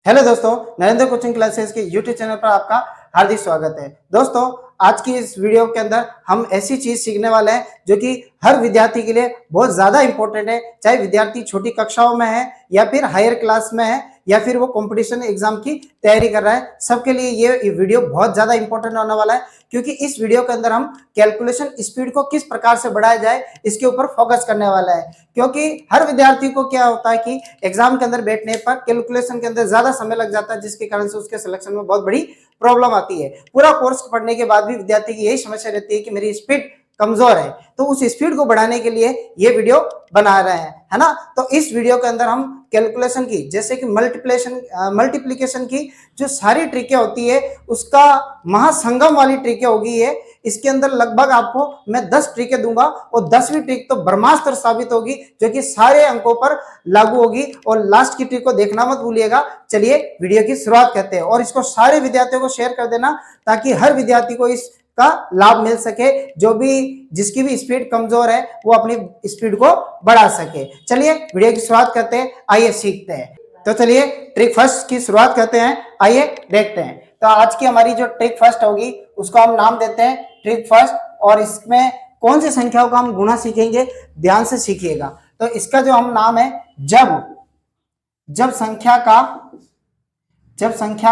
Hello दोस्तों, Narendra coaching classes के YouTube channel पर आपका हार्दिक स्वागत है। दोस्तों, आज की इस वीडियो के अंदर हम ऐसी चीज सीखने वाले हैं जो कि हर विद्यार्थी के लिए बहुत ज्यादा इंपॉर्टेंट है, चाहे विद्यार्थी छोटी कक्षाओं में है या फिर हायर क्लास में है या फिर वो कंपटीशन एग्जाम की तैयारी कर रहा है। सबके लिए ये वीडियो बहुत ज्यादा इंपॉर्टेंट होने वाला है, क्योंकि इस वीडियो के अंदर हम कैलकुलेशन स्पीड को किस प्रकार से बढ़ाया जाए इसके ऊपर फोकस करने वाला है। क्योंकि हर विद्यार्थी को क्या होता है कि एग्जाम के अंदर बैठने पर कैलकुलेशन के अंदर ज्यादा समय लग जाता है, जिसके कारण से उसके सिलेक्शन में बहुत बड़ी प्रॉब्लम आती है। पूरा कोर्स पढ़ने के बाद भी विद्यार्थी की यही समस्या रहती है कि मेरी स्पीड कमजोर है, तो उस स्पीड को बढ़ाने के लिए ये वीडियो बना रहे हैं, है ना। तो इस वीडियो के अंदर हम कैलकुलेशन की, जैसे कि मल्टीप्लिकेशन की जो सारी ट्रिकें होती है उसका महासंगम वाली ट्रिकें होगी ये। इसके अंदर लगभग आपको मैं 10 ट्रिकें दूंगा और 10वीं ट्रिक तो ब्रह्मास्त्र साबित होगी, जो कि सारे अंकों पर लागू होगी। और लास्ट की ट्रिक को देखना मत भूलिएगा। चलिए वीडियो की शुरुआत करते हैं और इसको सारे विद्यार्थियों को शेयर कर देना, ताकि हर विद्यार्थी को इस का लाभ मिल सके। जो भी जिसकी भी स्पीड कमजोर है वो अपनी स्पीड को बढ़ा सके। चलिए वीडियो की शुरुआत करते हैं, आइए सीखते हैं। तो चलिए ट्रिक फर्स्ट की शुरुआत करते हैं, आइए देखते हैं। तो आज की हमारी जो ट्रिक फर्स्ट होगी उसको हम नाम देते हैं ट्रिक फर्स्ट, और इसमें कौन सी संख्याओं का हम गुणा सीखेंगे, ध्यान से सीखिएगा। तो इसका जो हम नाम है जब संख्या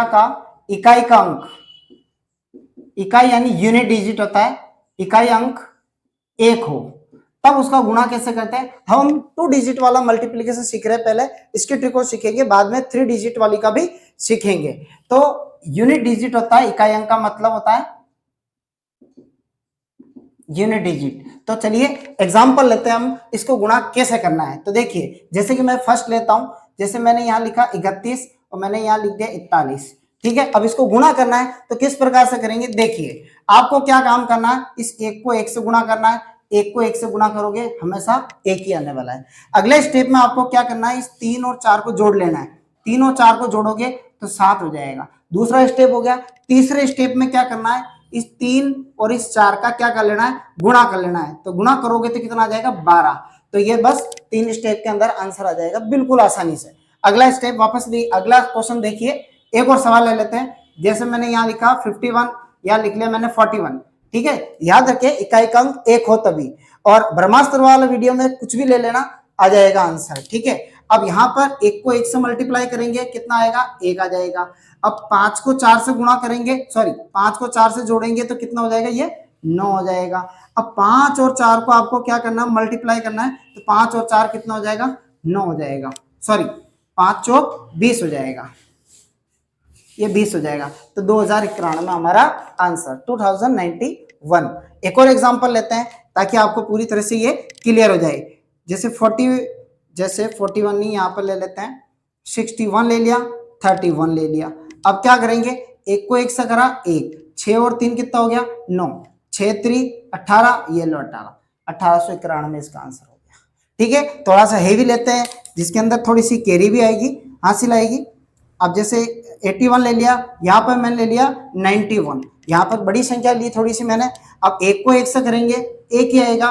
का इकाई का अंक, इकाई यानी यूनिट डिजिट होता है, इकाई अंक 1 हो तब उसका गुणा कैसे करते हैं। हम 2 डिजिट वाला मल्टीप्लिकेशन सीख रहे हैं, पहले इसकी ट्रिक को सीखेंगे, बाद में 3 डिजिट वाली का भी सीखेंगे। तो यूनिट डिजिट होता है, इकाई अंक का मतलब होता है यूनिट डिजिट। तो चलिए एग्जांपल लेते हैं, हम इसको गुणा कैसे करना है। तो देखिए, जैसे कि मैं फर्स्ट लेता हूं, जैसे मैंने यहां लिखा 31 और मैंने यहां लिख दिया 41, ठीक है। अब इसको गुणा करना है तो किस प्रकार से करेंगे, देखिए आपको क्या काम करना है, इस 1 को 1 से गुणा करना है। 1 को 1 से गुणा करोगे हमेशा 1 ही आने वाला है। अगले स्टेप में आपको क्या करना है, इस 3 और 4 को जोड़ लेना है। 3 और 4 को जोड़ोगे तो 7 हो जाएगा, दूसरा स्टेप हो गया। तीसरे स्टेप में क्या करना है, इस 3 और इस 4 का क्या कर लेना है, गुणा कर लेना है। तो गुणा करोगे तो कितना आ जाएगा, 12। तो ये बस 3 स्टेप के अंदर आंसर आ जाएगा बिल्कुल आसानी से। अगला स्टेप वापस अगला क्वेश्चन देखिए, एक और सवाल ले लेते हैं। जैसे मैंने यहाँ लिखा 51, यहाँ लिख लिया मैंने 41, ठीक है। याद रखे इकाई का अंक 1 हो तभी, और ब्रह्मास्त्र वाला वीडियो में कुछ भी ले लेना, आ जाएगा आंसर, ठीक है। अब यहाँ पर 1 को 1 से मल्टीप्लाई करेंगे, कितना आएगा, 1 आ जाएगा। अब 5 को 4 से गुणा करेंगे, 5 को 4 से जोड़ेंगे तो कितना हो जाएगा, ये 9 हो जाएगा। अब 5 और 4 को आपको क्या करना है, मल्टीप्लाई करना है। तो 5 और 4 कितना हो जाएगा, 9 हो जाएगा। 5 चौक 20 हो जाएगा, ये 20 हो जाएगा। तो 2091 हमारा आंसर 2091। एक और एग्जांपल लेते हैं ताकि आपको पूरी तरह से ये क्लियर हो जाए। जैसे 41 नहीं, यहाँ पर ले लेते हैं 61 ले लिया, 31 ले लिया। अब क्या करेंगे, 1 को 1 से करा 1, 6 और 3 कितना हो गया, 9, 6 3 18, ये लो 1891 में इसका आंसर हो गया, ठीक है। थोड़ा सा हेवी लेते हैं जिसके अंदर थोड़ी सी कैरी भी आएगी, हासिल आएगी। अब जैसे 81 ले लिया, यहाँ पर मैंने ले लिया 91, यहाँ पर बड़ी संख्या ली थोड़ी सी मैंने। अब 1 को 1 से करेंगे 1 ही आएगा।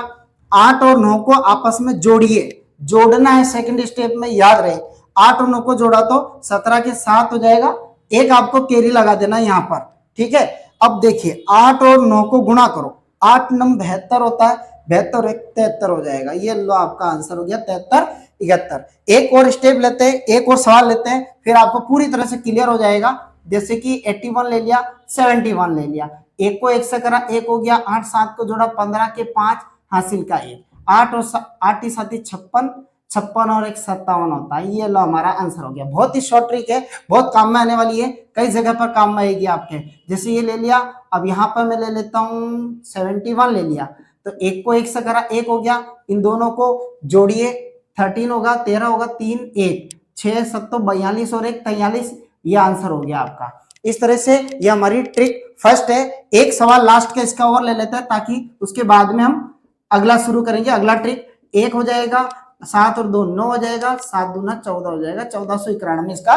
8 और 9 को आपस में जोड़िए, जोड़ना है सेकंड स्टेप में, याद रहे। 8 और 9 को जोड़ा तो 17 के 7 हो जाएगा, एक आपको कैरी लगा देना यहाँ पर, ठीक है। अब देखिए 8 और 9 को गुणा करो, 8 9 72 होता है, 72 1 73 हो जाएगा। ये लो आपका आंसर हो गया 73 71। एक और स्टेप लेते हैं, एक और सवाल लेते हैं, फिर आपको पूरी तरह से क्लियर हो जाएगा। जैसे कि 81 ले लिया, 71 ले लिया, 1 को 1 से करा 1 हो गया, 8 7 को जोड़ा 15 के 5, हासिल का 1, 8 और 8 7 56, 56 और 1 57 होता है। ये लो हमारा आंसर हो गया। बहुत ही शॉर्ट ट्रिक है, बहुत काम में आने वाली है, कई जगह पर काम में आएगी आपके। जैसे ये ले लिया, अब यहाँ पर मैं ले लेता हूँ 71 ले लिया, तो 1 को 1 से करा 1 हो गया, इन दोनों को जोड़िए, 13 होगा, 13 होगा, 3 1, 6 7 42 और 1 43, ये आंसर हो गया आपका। इस तरह से ये हमारी ट्रिक फर्स्ट है। एक सवाल लास्ट का इसका और ले लेते हैं, ताकि उसके बाद में हम अगला शुरू करेंगे। अगला ट्रिक 1 हो जाएगा, 7 और 2 9 हो जाएगा, 7 दूना 14 हो जाएगा, 1491 में इसका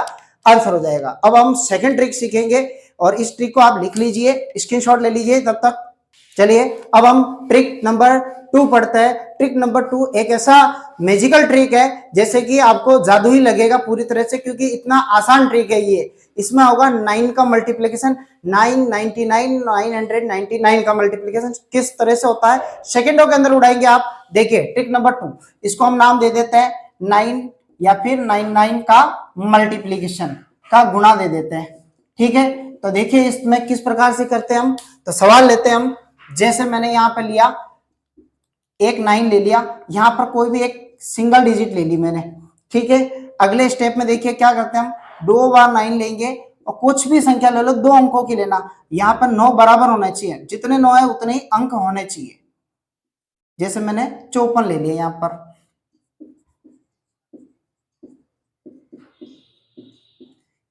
आंसर हो जाएगा। अब हम सेकंड ट्रिक सीखेंगे और इस ट्रिक को आप लिख लीजिए, स्क्रीनशॉट ले लीजिए तब तक। चलिए अब हम ट्रिक नंबर 2 पढ़ते हैं। ट्रिक नंबर 2 एक ऐसा मैजिकल ट्रिक है जैसे कि आपको जादू ही लगेगा पूरी तरह से, क्योंकि इतना आसान ट्रिक है ये। इसमें होगा 9 का मल्टीप्लिकेशन, 999 999 का मल्टीप्लिकेशन किस तरह से होता है सेकंडों के अंदर उड़ाएंगे आप। देखिए ट्रिक नंबर 2, इसको हम नाम दे देते हैं 9 या फिर 99 का मल्टीप्लिकेशन का गुणा दे देते हैं। ठीक है, तो देखिए इसमें किस प्रकार से करते हैं हम। तो सवाल लेते हैं हम, जैसे मैंने यहां पर लिया एक 9 ले लिया, यहां पर कोई भी एक सिंगल डिजिट ले ली मैंने। ठीक है, अगले स्टेप में देखिए क्या करते हैं हम, 2 बार 9 लेंगे और कुछ भी संख्या ले लो, 2 अंकों की लेना। यहां पर 9 बराबर होना चाहिए, जितने 9 है उतने ही अंक होने चाहिए। जैसे मैंने 54 ले लिया यहां पर,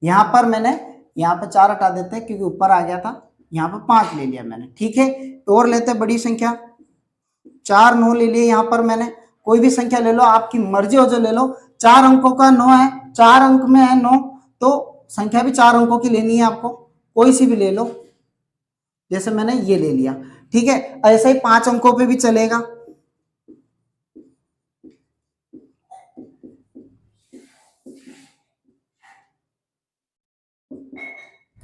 यहां पर मैंने यहां पर 4 हटा देते हैं क्योंकि ऊपर आ गया था, यहां पर 5 ले लिया मैंने। ठीक है, और लेते हैं बड़ी संख्या, 4 9 ले लिए यहां पर मैंने। कोई भी संख्या ले लो, आपकी मर्जी हो जो ले लो। 4 अंकों का 9 है, 4 अंक में है 9, तो संख्या भी 4 अंकों की लेनी है आपको, कोई सी भी ले लो। जैसे मैंने ये ले लिया। ठीक है, ऐसे ही 5 अंकों पे भी चलेगा।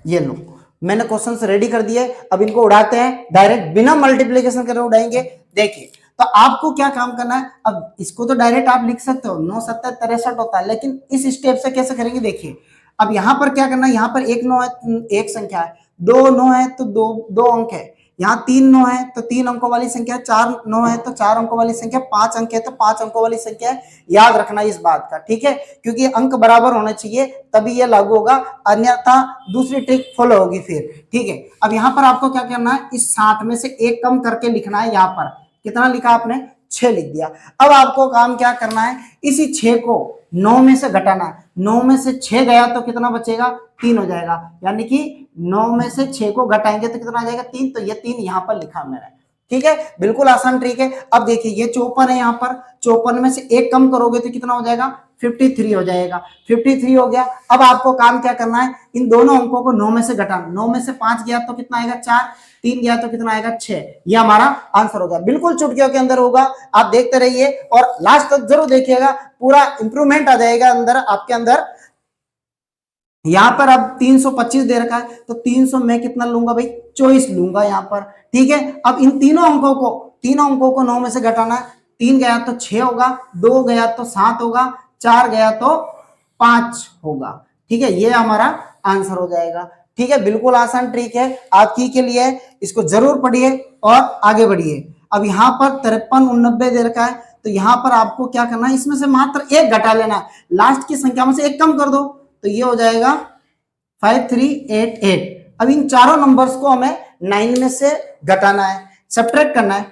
ये लो, मैंने क्वेश्चन रेडी कर दिए, अब इनको उड़ाते हैं डायरेक्ट, बिना मल्टीप्लिकेशन करे उड़ाएंगे। देखिए तो आपको क्या काम करना है, अब इसको तो डायरेक्ट आप लिख सकते हो 9 7 63 होता है, लेकिन इस स्टेप से कैसे करेंगे देखिए। अब यहां पर क्या करना है, यहां पर एक 9 है, एक संख्या है, 2 9 है तो दो अंक है, यहाँ 3 9 है तो 3 अंकों वाली संख्या, 4 9 है तो 4 अंकों वाली संख्या, 5 अंक है तो 5 अंकों वाली संख्या है। याद रखना इस बात का, ठीक है, क्योंकि अंक बराबर होने चाहिए तभी ये लागू होगा, अन्यथा दूसरी ट्रिक फॉलो होगी फिर। ठीक है, अब यहाँ पर आपको क्या करना है, इस 60 में से एक कम करके लिखना है। यहाँ पर कितना लिखा आपने, 6 लिख दिया। अब आपको काम क्या करना है, इसी 6 को 9 में से घटाना है। 9 में से 6 गया तो कितना बचेगा, 3 हो जाएगा, यानी कि 9 में से 6 को घटाएंगे तो कितना आ जाएगा, 3। तो ये 3 यहां पर लिखा मैंने। ठीक है, बिल्कुल आसान ट्रिक है। अब देखिए ये 54 है, यहाँ पर 54 में से एक कम करोगे तो कितना हो जाएगा, 53 हो जाएगा। 53 हो गया। अब आपको काम क्या करना है, इन दोनों अंकों को 9 में से घटाना। 9 में से 5 गया तो कितना आएगा, 4, 3 गया तो कितना आएगा, 6। ये हमारा आंसर होगा, बिल्कुल चुटकियों के अंदर होगा। आप देखते रहिए और लास्ट तक जरूर देखिएगा, पूरा इंप्रूवमेंट आ जाएगा अंदर आपके अंदर। यहां पर अब 325 दे रखा है तो 300 में कितना लूंगा भाई, 24 लूंगा यहाँ पर। ठीक है, अब इन तीनों अंकों को 9 में से घटाना है। 3 गया तो 6 होगा, 2 गया तो 7 होगा, 4 गया तो 5 होगा। ठीक है, ये हमारा आंसर हो जाएगा। ठीक है, बिल्कुल आसान ट्रिक है आपकी के लिए, इसको जरूर पढ़िए और आगे बढ़िए। अब यहाँ पर 53 89 दे रखा है तो यहाँ पर आपको क्या करना है, इसमें से मात्र एक घटा लेना है, लास्ट की संख्या में से एक कम कर दो तो ये हो जाएगा 5388। अब इन चारों नंबर्स को हमें 9 में से घटाना है, सब्ट्रैक्ट करना है।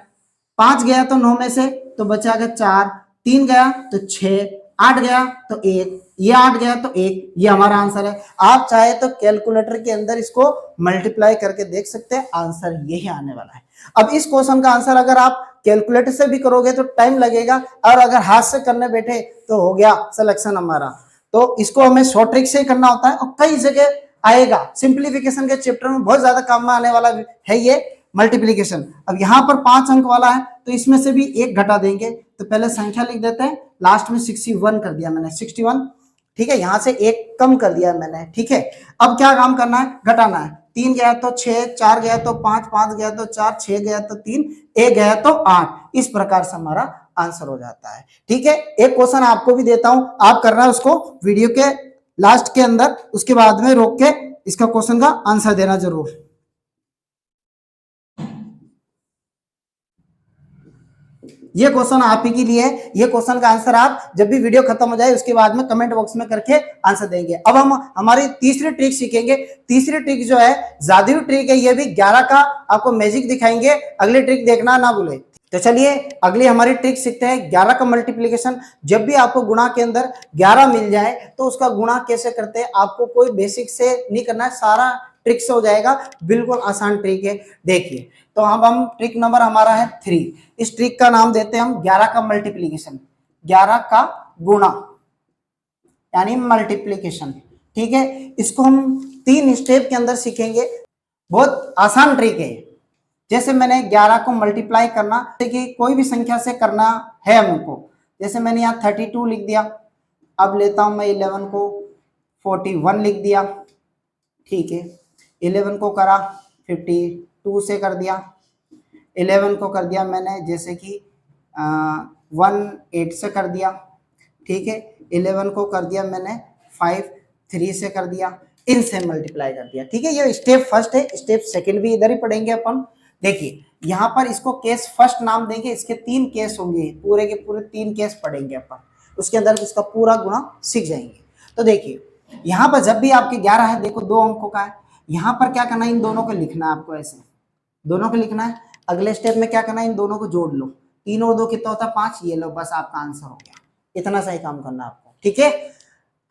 5 गया तो 9 में से तो बचा गया 4, 3 गया तो 6, 8 गया तो 1, ये 8 गया तो 1, ये हमारा आंसर है। आप चाहे तो कैलकुलेटर के अंदर इसको मल्टीप्लाई करके देख सकते हैं, आंसर यही आने वाला है। अब इस क्वेश्चन का आंसर अगर आप कैलकुलेटर से भी करोगे तो टाइम लगेगा, और अगर हाथ से करने बैठे तो हो गया सिलेक्शन हमारा। तो इसको हमें शॉर्ट ट्रिक से ही करना होता है और कई जगह आएगा, सिंप्लीफिकेशन के चैप्टर में बहुत ज्यादा काम में आने वाला है ये मल्टीप्लिकेशन। अब यहाँ पर 5 अंक वाला है तो इसमें से भी एक घटा देंगे, तो पहले संख्या लिख देते हैं, लास्ट में 61 कर दिया मैंने, 61। ठीक है, यहां से एक कम कर दिया मैंने। ठीक है, अब क्या काम करना है, घटाना है। 3 गया तो 6, 4 गया तो 5, 5 गया तो 4, 6 गया तो 3, 1 गया तो 8। इस प्रकार से हमारा आंसर हो जाता है। ठीक है, एक क्वेश्चन आपको भी देता हूं, आप करना है उसको वीडियो के लास्ट के अंदर, उसके बाद में रोक के इसका क्वेश्चन का आंसर देना जरूर। ये क्वेश्चन आप ही के लिए, ये क्वेश्चन का आंसर आप जब भी वीडियो खत्म हो जाए उसके बाद में कमेंट बॉक्स में करके आंसर देंगे। अब हम हमारी तीसरी ट्रिक सीखेंगे। तीसरी ट्रिक जो है जादुई ट्रिक है, ये भी 11 का आपको मैजिक दिखाएंगे, अगली ट्रिक देखना ना भूले। तो चलिए अगली हमारी ट्रिक सीखते हैं, 11 का मल्टीप्लिकेशन। जब भी आपको गुणा के अंदर 11 मिल जाए तो उसका गुणा कैसे करते हैं, आपको कोई बेसिक से नहीं करना है, सारा ट्रिक से हो जाएगा, बिल्कुल आसान ट्रिक है। देखिए तो अब हम ट्रिक नंबर हमारा है 3। इस ट्रिक का नाम देते हैं हम 11 का मल्टीप्लिकेशन, 11 का गुणा यानी मल्टीप्लिकेशन। ठीक है, इसको हम 3 स्टेप के अंदर सीखेंगे, बहुत आसान ट्रिक है। जैसे मैंने 11 को मल्टीप्लाई करना, कि कोई भी संख्या से करना है हमको, जैसे मैंने यहाँ 32 लिख दिया, अब लेता हूं मैं 11 को 41 लिख दिया, ठीक है। 11 को करा 52 से कर दिया, 11 को कर दिया मैंने जैसे कि 18 से कर दिया, ठीक है। 11 को कर दिया मैंने 53 से कर दिया, इनसे मल्टीप्लाई कर दिया, ठीक है। ये स्टेप फर्स्ट है, स्टेप सेकंड भी इधर ही पढ़ेंगे अपन। देखिए यहाँ पर इसको केस फर्स्ट नाम देंगे, इसके 3 केस होंगे, पूरे के पूरे 3 केस पढ़ेंगे अपन, उसके अंदर इसका पूरा गुणा सीख जाएंगे। तो देखिए यहाँ पर जब भी आपके 11 है, देखो 2 अंकों का है, यहाँ पर क्या करना है, इन दोनों को लिखना है आपको, ऐसे दोनों को लिखना है। अगले स्टेप में क्या करना है, इन दोनों को जोड़ लो, 3 और 2 कितना होता है 5, ये लो, बस आपका आंसर हो गया। इतना सही काम करना है आपको, ठीक है।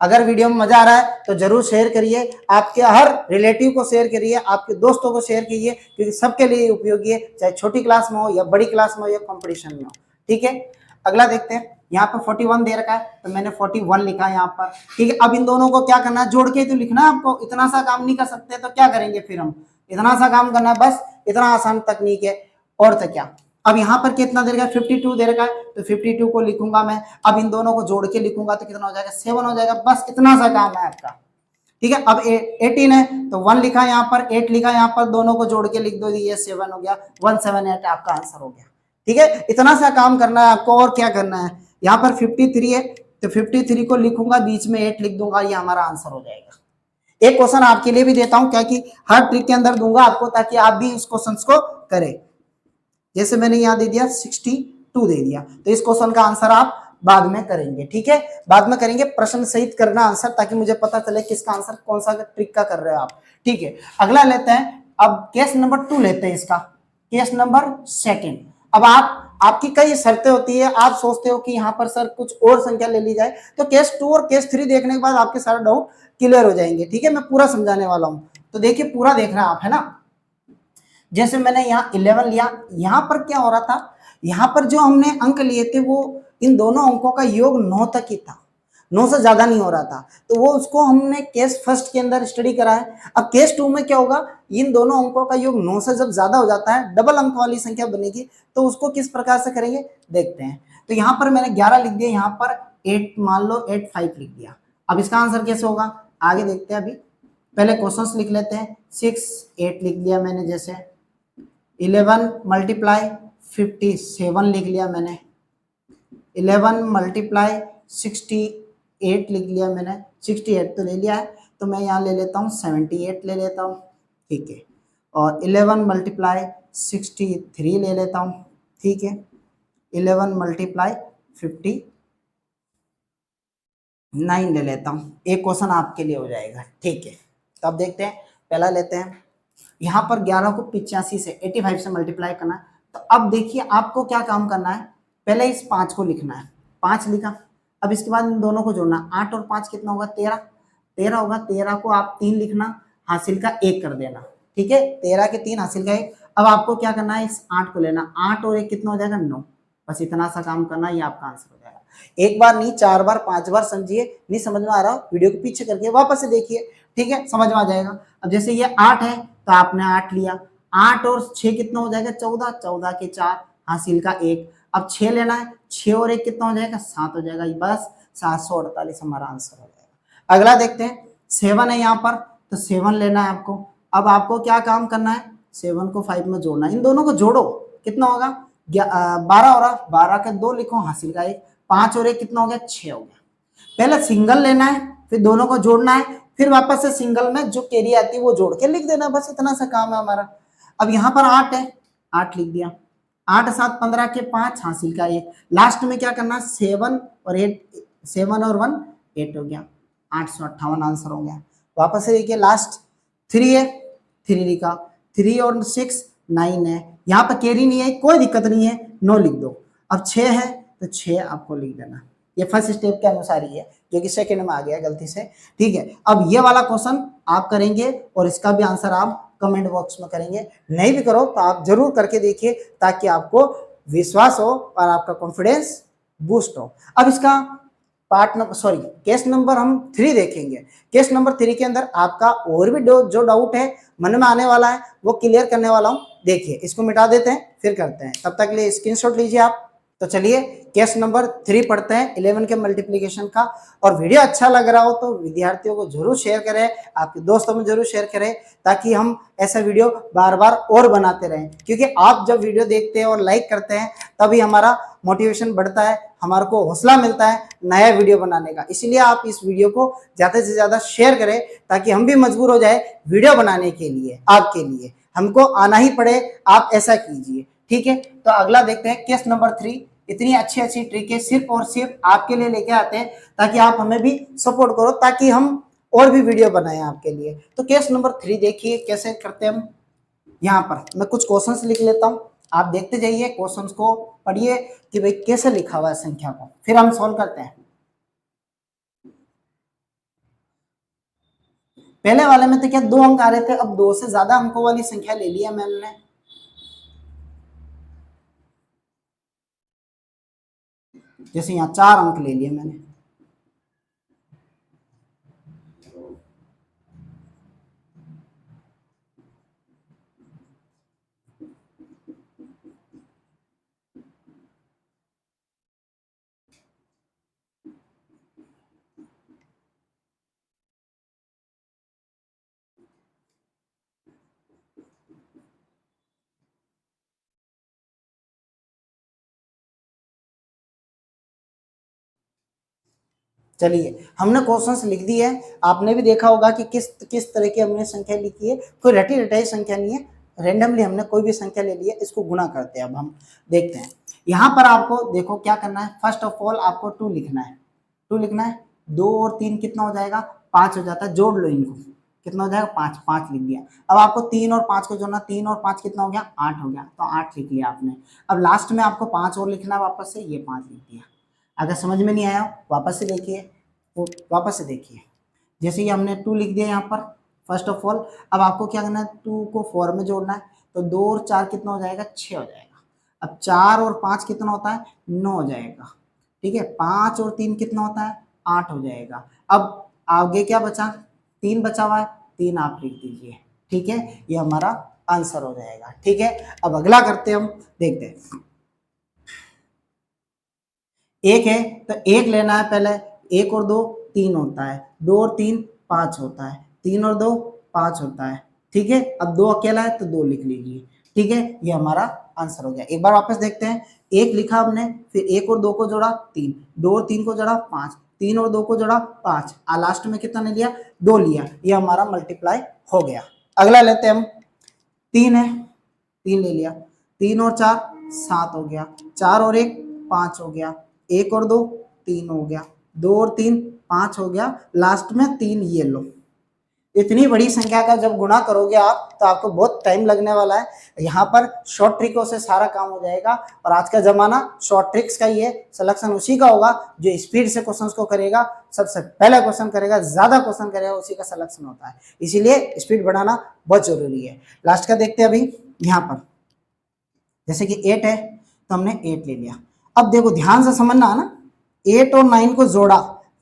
अगर वीडियो में मजा आ रहा है तो जरूर शेयर करिए, आपके हर रिलेटिव को शेयर करिए, आपके दोस्तों को शेयर कीजिए, क्योंकि सबके लिए उपयोगी है, चाहे छोटी क्लास में हो या बड़ी क्लास में हो या कंपटीशन में हो, ठीक है। अगला देखते हैं, यहाँ पर 41 दे रखा है तो मैंने 41 लिखा है यहाँ पर, ठीक है। अब इन दोनों को क्या करना है, जोड़ के तो लिखना है आपको, इतना सा काम नहीं कर सकते तो क्या करेंगे फिर हम, इतना सा काम करना है, बस इतना आसान तकनीक है, और तो क्या। अब यहाँ पर कितना दे रखा है, 52 दे रखा है, तो 52 को लिखूंगा मैं, अब इन दोनों को जोड़ के लिखूंगा तो कितना हो जाएगा, 7 हो जाएगा, बस इतना सा काम है आपका, ठीक है। अब 18 है तो 1 लिखा यहाँ पर, 8 लिखा यहाँ पर, दोनों को जोड़ के लिख दो, ये 7 हो गया, 178 आपका आंसर हो गया, ठीक है। इतना सा काम करना है आपको, और क्या करना है। यहाँ पर 53 है तो 53 को लिखूंगा, बीच में 8 लिख दूंगा, ये हमारा आंसर हो जाएगा। एक क्वेश्चन आपके लिए भी देता हूं, क्या कि हर ट्रिक के अंदर दूंगा आपको, ताकि आप भी उस क्वेश्चन को करें। जैसे मैंने यहाँ दे दिया 62 दे दिया, तो इस क्वेश्चन का आंसर आप बाद में करेंगे, ठीक है, बाद में करेंगे, प्रश्न सहित करना आंसर, ताकि मुझे पता चले किसका आंसर कौन सा ट्रिक का कर रहे हो आप, ठीक है। अगला लेते हैं, अब केस नंबर 2 लेते हैं, इसका केस नंबर 2। अब आपकी कई शर्तें होती है, आप सोचते हो कि यहाँ पर सर कुछ और संख्या ले ली जाए, तो केस 2 और केस 3 देखने के बाद आपके सारा डाउट क्लियर हो जाएंगे, ठीक है। मैं पूरा समझाने वाला हूँ, तो देखिए पूरा देख रहे हैं आप, है ना। जैसे मैंने यहाँ 11 लिया, यहाँ पर क्या हो रहा था, यहाँ पर जो हमने अंक लिए थे वो इन दोनों अंकों का योग 9 तक ही था, 9 से ज्यादा नहीं हो रहा था, तो वो उसको हमने केस फर्स्ट के अंदर स्टडी करा है। अब केस 2 में क्या होगा, इन दोनों अंकों का योग 9 से जब ज्यादा हो जाता है, डबल अंक वाली संख्या बनेगी, तो उसको किस प्रकार से करेंगे देखते हैं। तो यहाँ पर मैंने 11 लिख दिया, यहाँ पर 8 मान लो 85 लिख दिया। अब इसका आंसर कैसे होगा, आगे देखते हैं। अभी पहले क्वेश्चंस लिख लेते हैं। 6 8 लिख दिया मैंने, जैसे 11 मल्टीप्लाई 57 लिख लिया मैंने, 11 मल्टीप्लाई 68 लिख लिया मैंने, 68 तो ले लिया है, तो मैं यहाँ ले लेता हूँ 78 ले लेता हूँ, ठीक है। और 11 मल्टीप्लाई 63 ले लेता हूँ, ठीक है। 11 मल्टीप्लाई 59 ले लेता हूँ। एक क्वेश्चन आपके लिए हो जाएगा, ठीक है। तो अब देखते हैं, पहला लेते हैं। यहाँ पर 11 को 85 से 85 से मल्टीप्लाई करना है, तो अब देखिए आपको क्या काम करना है, पहले इस 5 को लिखना है, 5 लिखा, अब इसके बाद इन दोनों को जोड़ना, 8 और 5 कितना होगा, 13 होगा। 13 को आप 3 लिखना, हासिल का 1 कर देना, ठीक है। 13 के 3 हासिल का 1। अब आपको क्या करना है, इस 8 को लेना, 8 और 1 कितना हो जाएगा, 9, बस इतना सा काम करना, ये आपका आंसर हो जाएगा। एक बार नहीं, 4 बार 5 बार समझिए, नहीं समझ में आ रहा हो वीडियो को पीछे करके वापस से देखिए, ठीक है, समझ में आ जाएगा। अब जैसे ये 8 है तो आपने 8 लिया, 8 और 6 कितना हो जाएगा, 14, 14 के 4 हासिल का 1। अब 6 लेना है, 6 और 1 कितना हो जाएगा, 7 हो जाएगा, बस 748 हमारा आंसर हो जाएगा। अगला देखते हैं, 7 है यहाँ पर, तो 7 लेना है आपको। अब आपको क्या काम करना है, 7 को 5 में जोड़ना है, इन दोनों को जोड़ो, कितना होगा, 12 हो रहा, 12 के 2 लिखो, हासिल का 1, 5 और 1 कितना हो गया, 6 हो गया। पहले सिंगल लेना है, फिर दोनों को जोड़ना है, फिर वापस से सिंगल में जो कैरी आती है वो जोड़ के लिख देना, बस इतना सा काम है हमारा। अब यहाँ पर 8 है, 8 लिख दिया, 8 7 15 के 5 हासिल का 1। लास्ट में क्या करना, 7 और 8, 7 और 1 8 हो गया, 858 आंसर हो गया। वापस से देखिए, लास्ट 3 है, 3 लिखा, 3 और 6 9 है, यहाँ पर कैरी नहीं है, कोई दिक्कत नहीं है, 9 लिख दो। अब 6 है तो 6 आपको लिख देना, ये फर्स्ट स्टेप के अनुसार ही है, जो कि सेकंड में आ गया गलती से, ठीक है। अब ये वाला क्वेश्चन आप करेंगे और इसका भी आंसर आप कमेंट बॉक्स में करेंगे, नहीं भी करो तो आप जरूर करके देखिए, ताकि आपको विश्वास हो और आपका कॉन्फिडेंस बूस्ट हो। अब इसका part number sorry case number हम 3 देखेंगे। केस नंबर 3 के अंदर आपका और भी जो डाउट है मन में आने वाला है वो क्लियर करने वाला हूं। देखिए इसको मिटा देते हैं फिर करते हैं, तब तक के लिए स्क्रीनशॉट लीजिए आप। तो चलिए केस नंबर 3 पढ़ते हैं 11 के मल्टीप्लीकेशन का। और वीडियो अच्छा लग रहा हो तो विद्यार्थियों को जरूर शेयर करें, आपके दोस्तों में जरूर शेयर करें, ताकि हम ऐसा वीडियो बार बार और बनाते रहें। क्योंकि आप जब वीडियो देखते हैं और लाइक करते हैं तभी हमारा मोटिवेशन बढ़ता है, हमारे को हौसला मिलता है नया वीडियो बनाने का। इसलिए आप इस वीडियो को ज़्यादा से ज़्यादा शेयर करें ताकि हम भी मजबूर हो जाए वीडियो बनाने के लिए। आपके लिए हमको आना ही पड़े, आप ऐसा कीजिए, ठीक है। तो अगला देखते हैं केस नंबर 3। इतनी अच्छी अच्छी ट्रिकें सिर्फ और सिर्फ आपके लिए लेके आते हैं ताकि आप हमें भी सपोर्ट करो, ताकि हम और भी वीडियो बनाएं आपके लिए। तो केस नंबर 3 देखिए कैसे करते हैं हम। यहाँ पर मैं कुछ क्वेश्चंस लिख लेता हूँ, आप देखते जाइए, क्वेश्चंस को पढ़िए कि भाई कैसे लिखा हुआ है संख्या को, फिर हम सॉल्व करते हैं। पहले वाले में तो क्या 2 अंक आ रहे थे, अब 2 से ज्यादा अंकों वाली संख्या ले लिया मैम ने। जैसे यहाँ 4 अंक ले लिए मैंने। चलिए हमने क्वेश्चंस लिख दिए है, आपने भी देखा होगा कि किस किस तरह की हमने संख्या लिखी है। कोई रटी रटाई संख्या नहीं है, रेंडमली हमने कोई भी संख्या ले ली है, इसको गुणा करते हैं। अब हम देखते हैं यहाँ पर आपको देखो क्या करना है। फर्स्ट ऑफ ऑल आपको 2 लिखना है, 2 लिखना है। 2 और 3 कितना हो जाएगा, 5 हो जाता है, जोड़ लो इनको, कितना हो जाएगा 5, 5 लिख दिया। अब आपको 3 और 5 को जोड़ना, 3 और 5 कितना हो गया 8 हो गया, तो 8 लिख लिया आपने। अब लास्ट में आपको 5 और लिखना है वापस से, ये 5 लिख दिया। अगर समझ में नहीं आया वापस से देखिए, वापस से देखिए। जैसे कि हमने 2 लिख दिया यहाँ पर फर्स्ट ऑफ ऑल। अब आपको क्या करना है, 2 को 4 में जोड़ना है, तो 2 और 4 कितना हो जाएगा 6 हो जाएगा। अब 4 और 5 कितना होता है 9 हो जाएगा, ठीक है। 5 और 3 कितना होता है 8 हो जाएगा। अब आगे क्या बचा, 3 बचा हुआ है, 3 आप लिख दीजिए, ठीक है। ये हमारा आंसर हो जाएगा, ठीक है। अब अगला करते हैं हम, देखते हैं। 1 है तो 1 लेना है पहले, 1 और 2 3 होता है, 2 और 3 5 होता है, 3 और 2 5 होता है, ठीक है। अब 2 अकेला है तो 2 लिख लीजिए, ठीक है। ये हमारा आंसर हो गया। एक बार वापस देखते हैं, 1 लिखा हमने, फिर 1 और 2 को जोड़ा 3, 2 और 3 को जोड़ा 5, 3 और 2 को जोड़ा 5, लास्ट में कितना ने लिया 2 लिया, ये हमारा मल्टीप्लाई हो गया। अगला लेते हैं हम, 3 है, 3 ले लिया, 3 और 4 7 हो गया, 4 और 1 5 हो गया, 1 और 2 3 हो गया, 2 और 3 5 हो गया, लास्ट में 3 ये लो। इतनी बड़ी संख्या का जब गुणा करोगे आप तो आपको बहुत टाइम लगने वाला है। यहाँ पर शॉर्ट ट्रिकों से सारा काम हो जाएगा, और आज का जमाना शॉर्ट ट्रिक्स का ही है। सिलेक्शन उसी का होगा जो स्पीड से क्वेश्चंस को करेगा, सबसे पहले क्वेश्चन करेगा, ज्यादा क्वेश्चन करेगा, उसी का सिलेक्शन होता है। इसीलिए स्पीड बढ़ाना बहुत जरूरी है। लास्ट का देखते हैं अभी। यहाँ पर जैसे कि 8 है तो हमने 8 ले लिया। अब देखो ध्यान से समझना है ना, 8 और 9 को जोड़ा,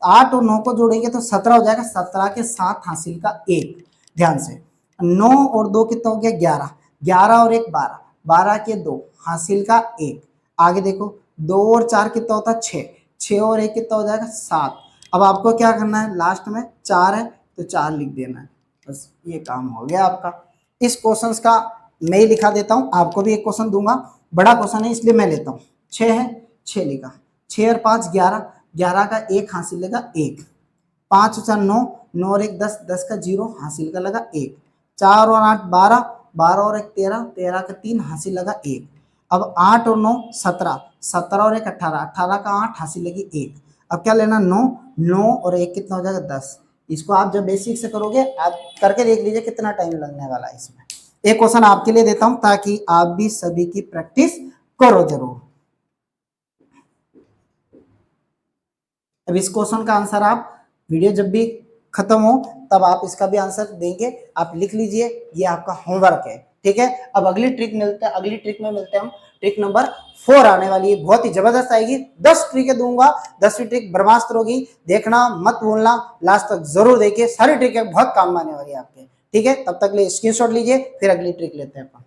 8 और 9 को जोड़ेंगे तो 17 हो जाएगा, 17 के साथ हासिल का 1, ध्यान से। 9 और 2 कितना हो गया 11, 11 और 1 12, 12 के 2 हासिल का 1। आगे देखो 2 और 4 कितना होता है 6, 6 और 1 कितना हो जाएगा 7। अब आपको क्या करना है, लास्ट में 4 है तो 4 लिख देना है, बस ये काम हो गया आपका। इस क्वेश्चन का मैं ही लिखा देता हूँ, आपको भी एक क्वेश्चन दूंगा, बड़ा क्वेश्चन है इसलिए मैं लेता हूँ। 6 है, 6 लिखा, 6 और 5 11, 11 का 1 हासिल लगा 1, 5 और 4 9, 9 और 1 10, 10 का 0 हासिल का लगा 1, 4 और 8 12, 12 और 1 13, 13 का 3 हासिल लगा 1। अब 8 और 9 17, 17 और 1 18, 18 का 8 हासिल लगी 1। अब क्या लेना 9, 9 और 1 कितना हो जाएगा 10। इसको आप जब बेसिक से करोगे, आप करके देख लीजिए कितना टाइम लगने वाला है इसमें। एक क्वेश्चन आपके लिए देता हूं ताकि आप भी सभी की प्रैक्टिस करो जरूर। अब इस क्वेश्चन का आंसर आप वीडियो जब भी खत्म हो तब आप इसका भी आंसर देंगे, आप लिख लीजिए, ये आपका होमवर्क है, ठीक है। अब अगली ट्रिक में मिलते हैं हम ट्रिक नंबर 4 आने वाली है, बहुत ही जबरदस्त आएगी। 10 ट्रिकें दूंगा, 10वीं ट्रिक ब्रह्मास्त्र होगी, देखना मत भूलना, लास्ट तक जरूर देखिए, सारी ट्रिकें बहुत काम आने वाली है आपके। ठीक है, तब तक लिए स्क्रीनशॉट लीजिए, फिर अगली ट्रिक लेते हैं अपन।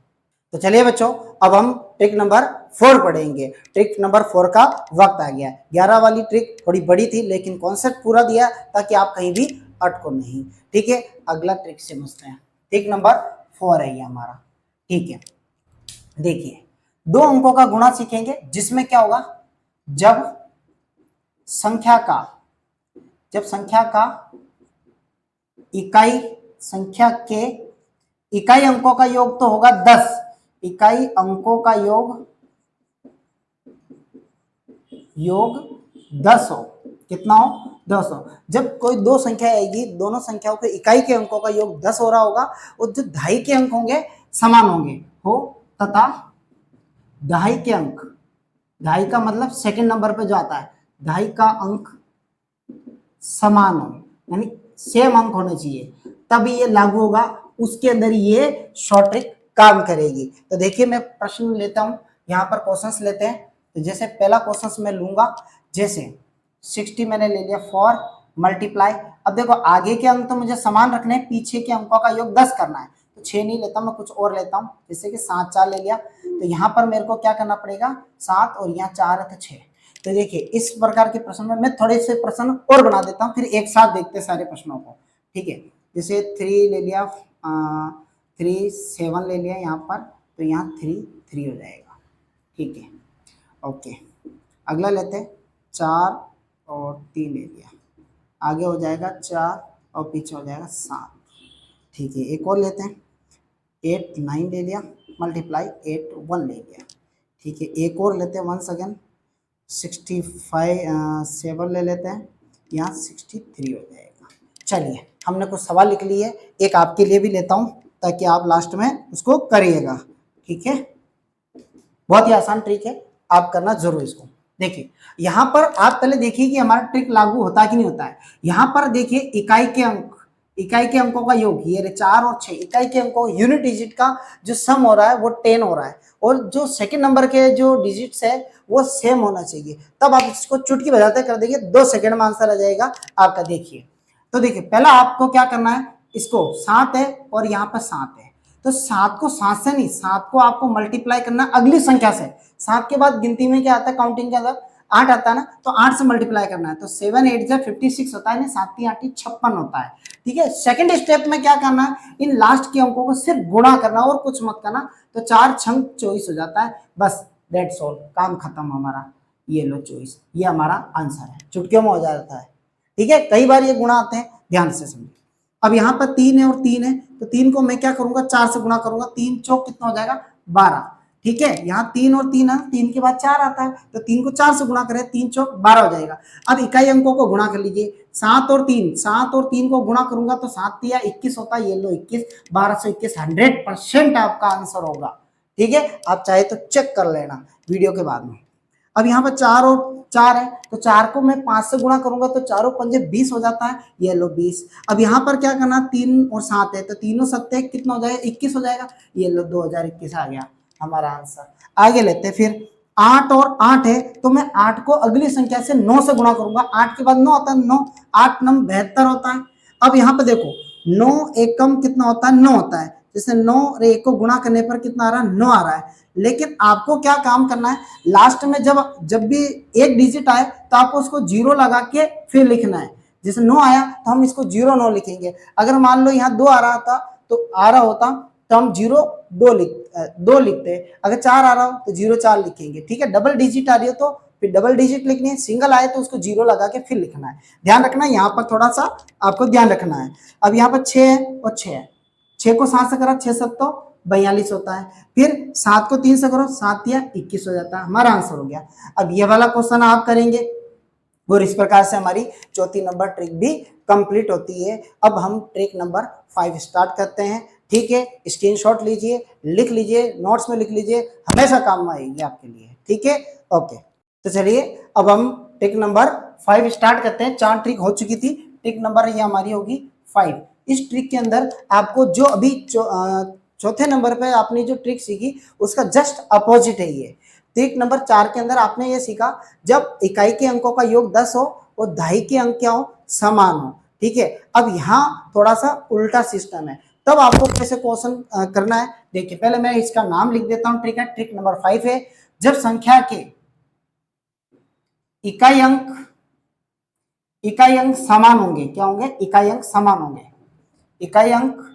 तो चलिए बच्चों, अब हम ट्रिक नंबर 4 पढ़ेंगे। ट्रिक नंबर 4 का वक्त आ गया। 11 वाली ट्रिक थोड़ी बड़ी थी, लेकिन कॉन्सेप्ट पूरा दिया ताकि आप कहीं भी अटको नहीं। ठीक है, अगला ट्रिक से समझते हैं। ट्रिक नंबर 4 है ये हमारा। ठीक है, देखिए 2 अंकों का गुणा सीखेंगे, जिसमें क्या होगा, जब संख्या का इकाई अंकों का योग तो होगा 10, इकाई अंकों का योग 10 हो। कितना हो? 10 हो। जब कोई 2 संख्या आएगी, दोनों संख्याओं के इकाई के अंकों का योग 10 हो रहा होगा, और जो दहाई के अंक होंगे समान होंगे हो, तथा दहाई के अंक, दहाई का मतलब सेकंड नंबर पे जो आता है, दहाई का अंक समान हो, यानी सेम अंक होने चाहिए, तभी ये लागू होगा, उसके अंदर ये शॉर्ट ट्रिक काम करेगी। तो देखिए मैं प्रश्न लेता हूं, यहाँ पर क्वेश्चंस लेते हैं। तो जैसे पहला क्वेश्चन मैं लूंगा, जैसे 60 मैंने ले लिया फॉर मल्टीप्लाई। अब देखो आगे के अंक तो मुझे समान रखने हैं, पीछे के अंकों का योग 10 करना है, तो 6 नहीं लेता मैं, कुछ और लेता हूँ, जैसे कि 7 4 ले लिया। तो यहाँ पर मेरे को क्या करना पड़ेगा, 7 और यहाँ 4 है तो 6। तो देखिए इस प्रकार के प्रश्न में मैं थोड़े से प्रश्न और बना देता हूँ, फिर एक साथ देखते हैं सारे प्रश्नों को। ठीक है, जैसे 3 ले लिया, 3 7 ले लिया यहाँ पर, तो यहाँ 3 हो जाएगा। ठीक है, ओके। अगला लेते हैं, 4 और 3 ले लिया, आगे हो जाएगा 4 और पीछे हो जाएगा 7। ठीक है, एक और लेते हैं, 8 9 ले लिया, मल्टीप्लाई 8 1 ले लिया। ठीक है, एक और लेते हैं, वंस अगेन 65 7 ले लेते हैं, यहाँ 63 हो जाएगा। चलिए हमने कुछ सवाल लिख लिए, एक आपके लिए भी लेता हूँ ताकि आप लास्ट में उसको करिएगा। ठीक है, बहुत ही आसान ट्रिक है, आप करना जरूर इसको। देखिए यहाँ पर आप पहले देखिए कि हमारा ट्रिक लागू होता है कि नहीं होता है। यहाँ पर देखिए इकाई के अंकों का योग, ये 4 और 6 इकाई के अंकों, यूनिट डिजिट का जो सम हो रहा है वो 10 हो रहा है, और जो सेकंड नंबर के जो डिजिट्स है वो सेम होना चाहिए, तब आप इसको चुटकी बजाते कर देंगे, 2 सेकंड में आंसर आ जाएगा आपका। देखिए तो देखिए पहला आपको क्या करना है, इसको 7 है और यहाँ पर 7 है, तो 7 को 7 से नहीं, 7 को आपको मल्टीप्लाई करना अगली संख्या से। 7 के बाद गिनती में क्या आता है, काउंटिंग के अंदर 8 आता है ना, तो 8 से मल्टीप्लाई करना है, तो 7 8 जा 56 होता है, 7 3 8 56 होता है। ठीक है, सेकंड स्टेप में क्या करना है, इन लास्ट के अंकों को सिर्फ गुणा करना और कुछ मत करना, तो 4 6 24 हो जाता है, बस दैट्स ऑल, काम खत्म हमारा। ये लो 24, ये हमारा आंसर है, चुटकियों में हो जाता है। ठीक है, कई बार ये गुणा आते हैं, ध्यान से समझिए। अब यहाँ पर 3 है और 3 है, तो 3 को मैं क्या करूंगा, 4 से गुणा करूंगा, 3 चौक कितना हो जाएगा 12। ठीक है, यहाँ 3 और 3 है, 3 के बाद 4 आता है, तो 3 को 4 से गुणा करें, 3 चौक 12 हो जाएगा। अब इकाई अंकों को गुणा कर लीजिए, 7 और 3 को गुणा करूंगा तो 7 3 21 होता है, ये लो 21, 12 से 21 100% आपका आंसर होगा। ठीक है, आप चाहे तो चेक कर लेना वीडियो के बाद में। अब यहाँ पर 4 और 4 है, तो 4 को मैं 5 से गुणा करूंगा तो 4 और 5 20 हो जाता है, ये लो 20। अब यहाँ पर क्या करना, 3 और 7 है, तो 3 और 7 कितना हो जाएगा 21 हो जाएगा, ये लो 2021 आ गया हमारा आंसर। आगे लेते हैं फिर 8 और 8 है, तो मैं 8 को अगली संख्या से 9 से गुणा करूंगा, 8 के बाद 9 आता है, 9 8 9 72 होता है। अब यहाँ पर देखो 9 एकम कितना होता है, 9 होता है, जैसे 9 और 1 को गुणा करने पर कितना आ रहा है, 9 आ रहा है। लेकिन आपको क्या काम करना है, लास्ट में जब भी एक डिजिट आए तो आपको उसको 0 लगा के फिर लिखना है। जैसे 9 आया तो हम इसको 0 9 लिखेंगे, अगर मान लो यहाँ 2 आ रहा होता तो हम 0 2 लिखते, अगर 4 आ रहा हो तो 0 4 लिखेंगे। ठीक है, डबल डिजिट आ रही हो तो फिर डबल डिजिट लिखनी है, सिंगल आए तो उसको 0 लगा के फिर लिखना है। ध्यान रखना है, यहाँ पर थोड़ा सा आपको ध्यान रखना है। अब यहाँ पर 6 है और 6 है, 6 को 7 से करा 6 7 तो 42 होता है, फिर 7 को 3 से करो 7 या 21 हो जाता है, हमारा आंसर हो गया। अब ये वाला क्वेश्चन आप करेंगे और इस प्रकार से हमारी चौथी नंबर ट्रिक भी कंप्लीट होती है। अब हम ट्रिक नंबर 5 स्टार्ट करते हैं। ठीक है, स्क्रीनशॉट लीजिए, लिख लीजिए, नोट्स में लिख लीजिए, हमेशा काम आएगी आपके लिए। ठीक है, ओके। तो चलिए अब हम ट्रिक नंबर 5 स्टार्ट करते हैं। 4 ट्रिक हो चुकी थी, ट्रिक नंबर ये हमारी होगी 5। इस ट्रिक के अंदर आपको जो अभी चौथे नंबर पे आपने जो ट्रिक सीखी उसका जस्ट अपोजिट है ये। ट्रिक नंबर 4 के अंदर आपने ये सीखा, जब इकाई के अंकों का योग 10 हो और दहाई के अंक क्या हो, समान हो। ठीक है, अब यहाँ थोड़ा सा उल्टा सिस्टम है, तब आपको कैसे क्वेश्चन करना है। देखिए पहले मैं इसका नाम लिख देता हूं। ठीक है, ट्रिक नंबर 5 है, जब संख्या के इकाई अंक समान होंगे, क्या होंगे, इकाई अंक समान होंगे, इकाई अंक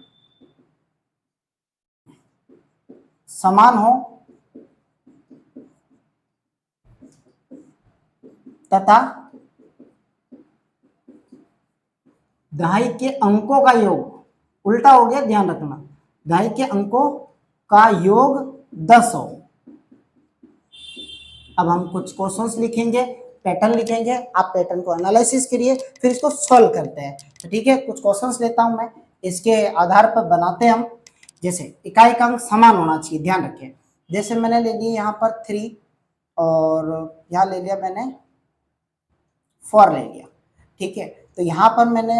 समान हो तथा दहाई के अंकों का योग, उल्टा हो गया, ध्यान रखना, दहाई के अंकों का योग 10 हो। अब हम कुछ क्वेश्चंस लिखेंगे, पैटर्न लिखेंगे, आप पैटर्न को एनालिसिस करिए, फिर इसको सॉल्व करते हैं। तो ठीक है, कुछ क्वेश्चंस लेता हूं मैं, इसके आधार पर बनाते हैं हम। जैसे इकाई का अंक समान होना चाहिए, ध्यान रखें। जैसे मैंने ले लिया यहाँ पर 3 और यहाँ ले लिया मैंने 4 ले लिया। ठीक है, तो यहाँ पर मैंने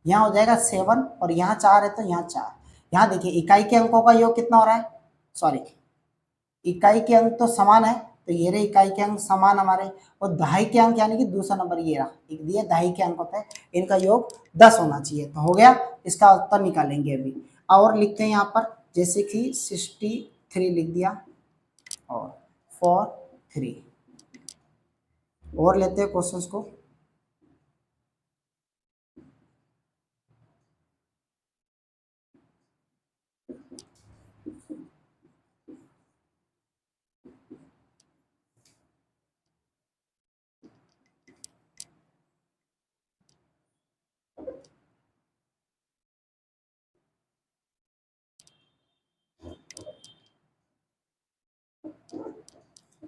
यहाँ हो जाएगा 7 और यहाँ 4 है तो यहाँ 4। यहाँ देखिए इकाई के अंकों का योग कितना हो रहा है, सॉरी इकाई के अंक तो समान है, तो ये रहे इकाई के अंक समान हमारे, और दहाई के अंक यानी कि दूसरा नंबर ये रहा, एक दिया दहाई के अंक होता है, इनका योग 10 होना चाहिए। तो हो गया, इसका उत्तर निकालेंगे अभी। और लिखते हैं यहाँ पर, जैसे कि 63 लिख दिया और 4 3। और लेते हैं क्वेश्चंस को।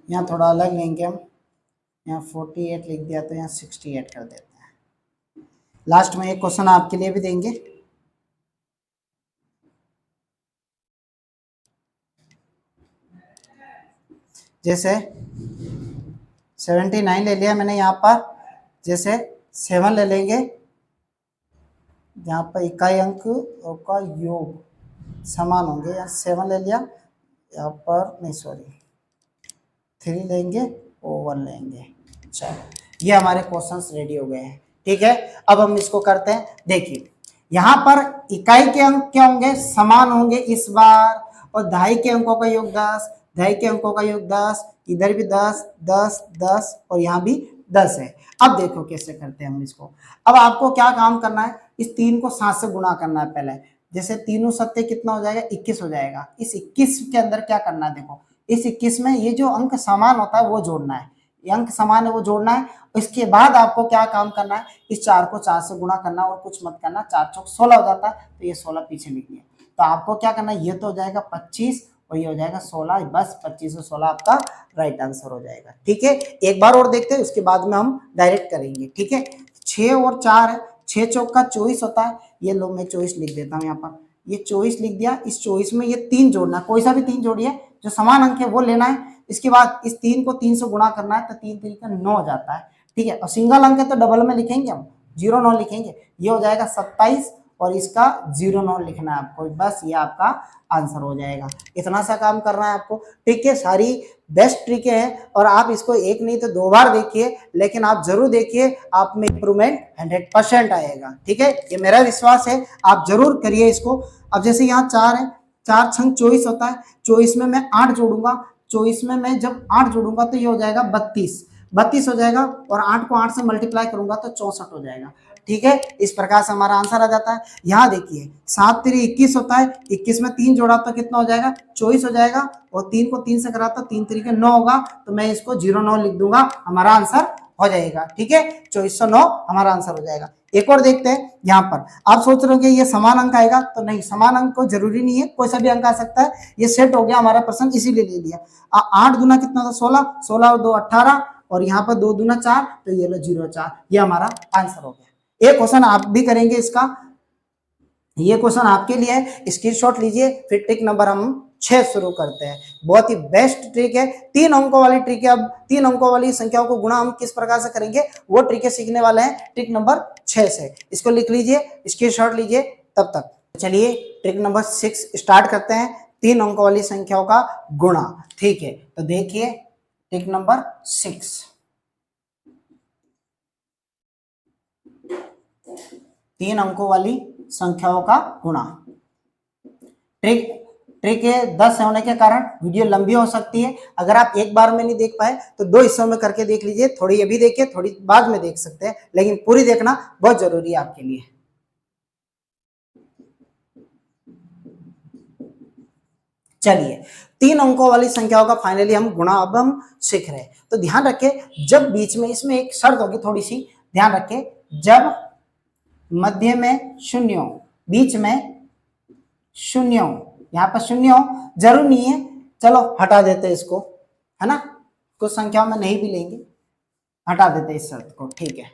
यहाँ थोड़ा अलग लेंगे हम, यहाँ 48 लिख दिया तो यहाँ 68 कर देते हैं। लास्ट में एक क्वेश्चन आपके लिए भी देंगे। जैसे 79 ले लिया मैंने यहाँ पर, जैसे 7 ले लेंगे, यहाँ पर इकाई अंक का योग समान होंगे, यहाँ 7 ले लिया, यहाँ पर नहीं सॉरी 3 लेंगे और 1 लेंगे। चलो ये हमारे क्वेश्चंस रेडी हो गए हैं। ठीक है, अब हम इसको करते हैं। देखिए यहाँ पर इकाई के अंक क्या होंगे, समान होंगे इस बार, और दहाई के अंकों का योग 10, दहाई के अंकों का योग 10, इधर भी 10 10 10 और यहाँ भी 10 है। अब देखो कैसे करते हैं हम इसको। अब आपको क्या काम करना है, इस 3 को 7 से गुणा करना है पहले। जैसे 3 सत्ते कितना हो जाएगा, 21 हो जाएगा। इस 21 के अंदर क्या करना है, देखो इस 21 में ये जो अंक समान होता है वो जोड़ना है, ये अंक समान है वो जोड़ना है। इसके बाद आपको क्या काम करना है, इस 4 को 4 से गुणा करना और कुछ मत करना, 4 चौक 16 हो जाता है, तो ये 16 पीछे लिख दिया। तो आपको क्या करना है, ये तो हो जाएगा 25 और ये हो जाएगा 16, बस 25 और 16 आपका राइट आंसर हो जाएगा। ठीक है, एक बार और देखते हैं, उसके बाद में हम डायरेक्ट करेंगे। ठीक है, 6 और 4 है, 6 चौक का 24 होता है, ये लो मैं 24 लिख देता हूँ यहाँ पर, ये 24 लिख दिया। इस 24 में ये 3 जोड़ना, कोई सा भी 3 जोड़िए, जो समान अंक है वो लेना है। इसके बाद इस 3 को 3 से गुणा करना है, तो 3 3 का 9 हो जाता है। ठीक है, और सिंगल अंक है तो डबल में लिखेंगे हम, 09 लिखेंगे, ये हो जाएगा 27 और इसका 09 लिखना है आपको, बस ये आपका आंसर हो जाएगा। इतना सा काम करना है आपको। ठीक है, सारी बेस्ट ट्रिकें हैं और आप इसको एक नहीं तो 2 बार देखिए, लेकिन आप जरूर देखिए, आप में इंप्रूवमेंट 100% आएगा। ठीक है, ये मेरा विश्वास है, आप जरूर करिए इसको। अब जैसे यहाँ 4 है, 4 छंग 24 होता है, 24 में मैं 8 जोड़ूंगा, 24 में मैं जब 8 जोड़ूंगा तो ये हो जाएगा 32 हो जाएगा, और 8 को 8 से मल्टीप्लाई करूंगा तो 64 हो जाएगा। ठीक है, इस प्रकार से हमारा आंसर आ जाता है। यहाँ देखिए 7 3 21 होता है, 21 में 3 जोड़ा तो कितना हो जाएगा, 24 हो जाएगा, और 3 को 3 से करा तो 3 3 के 9 होगा, तो मैं इसको 09 लिख दूंगा, हमारा आंसर हो जाएगा। ठीक है, 2409 हमारा आंसर हो जाएगा। एक और देखते हैं, यहाँ पर आप सोच रहे हो कि ये समान अंक आएगा, तो नहीं, समान अंक को जरूरी नहीं है, कोई सा भी अंक आ सकता है। ये सेट हो गया हमारा प्रश्न, इसीलिए ले लिया। 8 गुना कितना था, 16, 16 और 2 18, और यहाँ पर 2 दूना 4, तो ये लो 04, ये हमारा आंसर हो गया। एक क्वेश्चन आप भी करेंगे इसका, ये क्वेश्चन आपके लिए है, स्क्रीनशॉट लीजिए, फिर ट्रिक नंबर हम 6 शुरू करते हैं। बहुत ही बेस्ट ट्रिक है, 3 अंकों वाली ट्रिक है। अब 3 अंकों वाली संख्याओं को गुणा हम किस प्रकार से करेंगे वो ट्रिक सीखने वाले हैं, ट्रिक नंबर 6 से। इसको लिख लीजिए, स्क्रीनशॉट लीजिए। तब तक चलिए ट्रिक नंबर 6 स्टार्ट करते हैं। 3 अंकों वाली संख्याओं का गुणा। ठीक है, तो देखिए ट्रिक नंबर 6, 3 अंकों वाली संख्याओं का गुणा। ट्रिक ट्रिक 10 होने के कारण वीडियो लंबी हो सकती है। अगर आप एक बार में नहीं देख पाए तो 2 हिस्सों में करके देख लीजिए, थोड़ी अभी देखिए, थोड़ी बाद में देख सकते हैं, लेकिन पूरी देखना बहुत जरूरी है आपके लिए। चलिए, 3 अंकों वाली संख्याओं का फाइनली हम गुणा अब हम सीख रहे हैं। तो ध्यान रखें, जब बीच में इसमें एक शर्त होगी थोड़ी सी, ध्यान रखें, जब मध्य में शून्य हो, बीच में शून्य हो, यहाँ पर शून्य हो, जरूर नहीं है, चलो हटा देते हैं इसको, है ना, कुछ संख्याओं में नहीं भी लेंगे, हटा देते हैं इस शर्त को। ठीक है,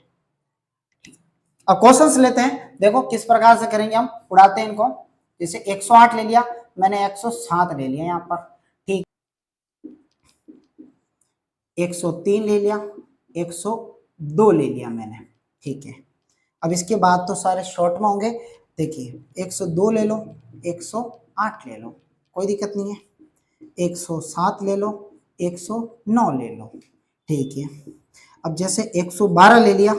अब क्वेश्चंस लेते हैं, देखो किस प्रकार से करेंगे हम, उड़ाते हैं इनको। जैसे 108 ले लिया मैंने, 107 ले लिया यहाँ पर, ठीक, 103 ले लिया, 102 ले लिया मैंने। ठीक है, अब इसके बाद तो सारे शॉर्ट में होंगे। देखिए 102 ले लो, 108 ले लो, कोई दिक्कत नहीं है, 107 ले लो, 109 ले लो। ठीक है, अब जैसे 112 ले लिया,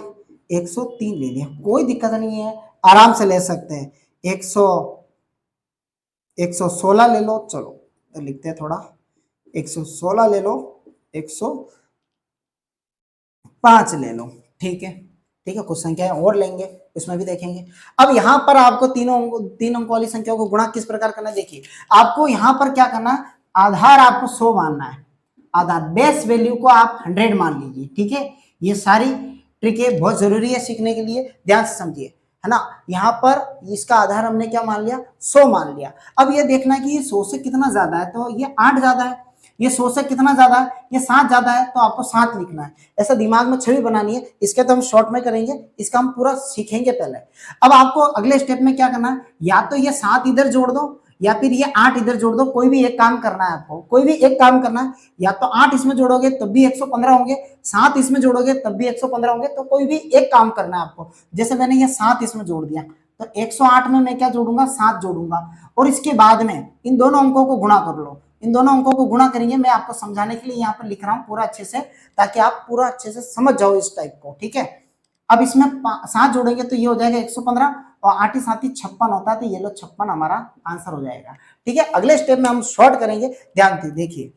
103 ले लिया, कोई दिक्कत नहीं है, आराम से ले सकते हैं। 116 ले लो, चलो तो लिखते हैं थोड़ा, 116 ले लो, 105 ले लो। ठीक है, ठीक है, कुछ संख्याएं और लेंगे, उसमें भी देखेंगे। अब यहाँ पर आपको तीन अंकों वाली संख्याओं को गुणा किस प्रकार करना है, देखिए आपको यहाँ पर क्या करना है, आधार आपको 100 मानना है, आधार बेस वैल्यू को आप 100 मान लीजिए। ठीक है, ये सारी ट्रिकें बहुत जरूरी है सीखने के लिए, ध्यान से समझिए, है ना। यहाँ पर इसका आधार हमने क्या मान लिया, 100 मान लिया। अब ये देखना है कि ये 100 से कितना ज्यादा है, तो ये 8 ज्यादा है, ये 100 से कितना ज्यादा है, ये 7 ज्यादा है, तो आपको 7 लिखना है। ऐसा दिमाग में छवि बनानी है, इसके तो हम शॉर्ट में करेंगे, इसका हम पूरा सीखेंगे पहले। अब आपको अगले स्टेप में क्या करना है, या तो ये 7 इधर जोड़ दो, या फिर ये 8 इधर जोड़ दो, कोई भी एक काम करना है आपको, कोई भी एक काम करना है। या तो 8 इसमें जोड़ोगे तब भी 115 होंगे, 7 इसमें जोड़ोगे तब भी 115 होंगे, तो कोई भी एक काम करना है आपको। जैसे मैंने ये 7 इसमें जोड़ दिया, तो 108 में मैं क्या जोड़ूंगा, 7 जोड़ूंगा, और इसके बाद में इन दोनों अंकों को गुणा कर लो। इन दोनों अंकों को गुणा करेंगे, मैं आपको समझाने के लिए यहाँ पर लिख रहा हूँ पूरा अच्छे से, ताकि आप पूरा अच्छे से समझ जाओ इस टाइप को। ठीक है, अब इसमें 7 जोड़ेंगे तो ये हो जाएगा 115, और 8 ही 7 ही 56 होता है, तो ये लो 56 हमारा आंसर हो जाएगा। ठीक है, अगले स्टेप में हम शॉर्ट करेंगे, ध्यान से देखिए,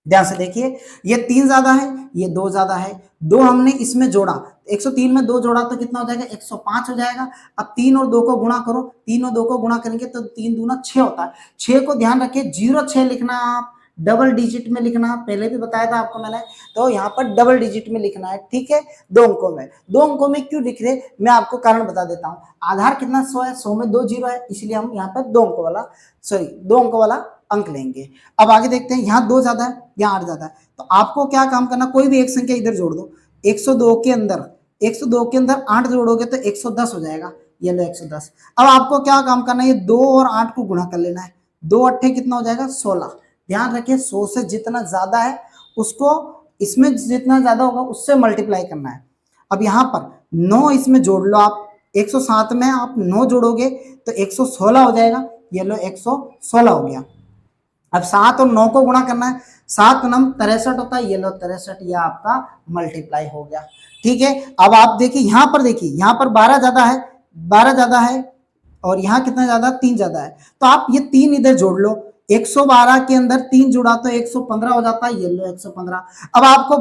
ध्यान से देखिए, ये 3 ज्यादा है, ये 2 ज्यादा है, 2 हमने इसमें जोड़ा, 103 में 2 जोड़ा तो कितना हो जाएगा, 105 हो जाएगा। अब 3 और 2 को गुणा करो, 3 और 2 को गुणा करेंगे तो 3 दूना 6 होता है। 6 को ध्यान रखिए 06 लिखना, आप डबल डिजिट में लिखना, पहले भी बताया था आपको मैंने, तो यहाँ पर डबल डिजिट में लिखना है। ठीक है, 2 अंकों में, 2 अंकों में क्यों लिख रहे, मैं आपको कारण बता देता हूँ। आधार कितना 100 है, 100 में 2 जीरो है, इसलिए हम यहाँ पर 2 अंकों वाला, सॉरी 2 अंकों वाला अंक लेंगे। अब आगे देखते हैं, यहाँ 2 ज्यादा है, यहाँ 8 ज्यादा है, तो आपको क्या काम करना, कोई भी एक संख्या इधर जोड़ दो। 102 के अंदर 8 जोड़ोगे तो 110 हो जाएगा, ये लो 110। अब आपको क्या काम करना है, ये 2 और 8 को गुणा कर लेना है, 2 अट्ठे कितना हो जाएगा, 16। ध्यान रखिए 100 से जितना ज्यादा है उसको इसमें जितना ज्यादा होगा उससे मल्टीप्लाई करना है। अब यहाँ पर 9 इसमें जोड़ लो आप, 107 में आप 9 जोड़ोगे तो 116 हो जाएगा, ये लो 116 हो गया। अब 7 और 9 को गुणा करना है, 7 9 63 होता है, ये लो 63, यह आपका मल्टीप्लाई हो गया। ठीक है, अब आप देखिए यहाँ पर, देखिए यहाँ पर 12 ज्यादा है, 12 ज्यादा है, और यहाँ कितना ज्यादा, 3 ज्यादा है, तो आप ये 3 इधर जोड़ लो। 112 के अंदर 3 जुड़ा तो 115 हो जाता है, ये लो 115। अब आपको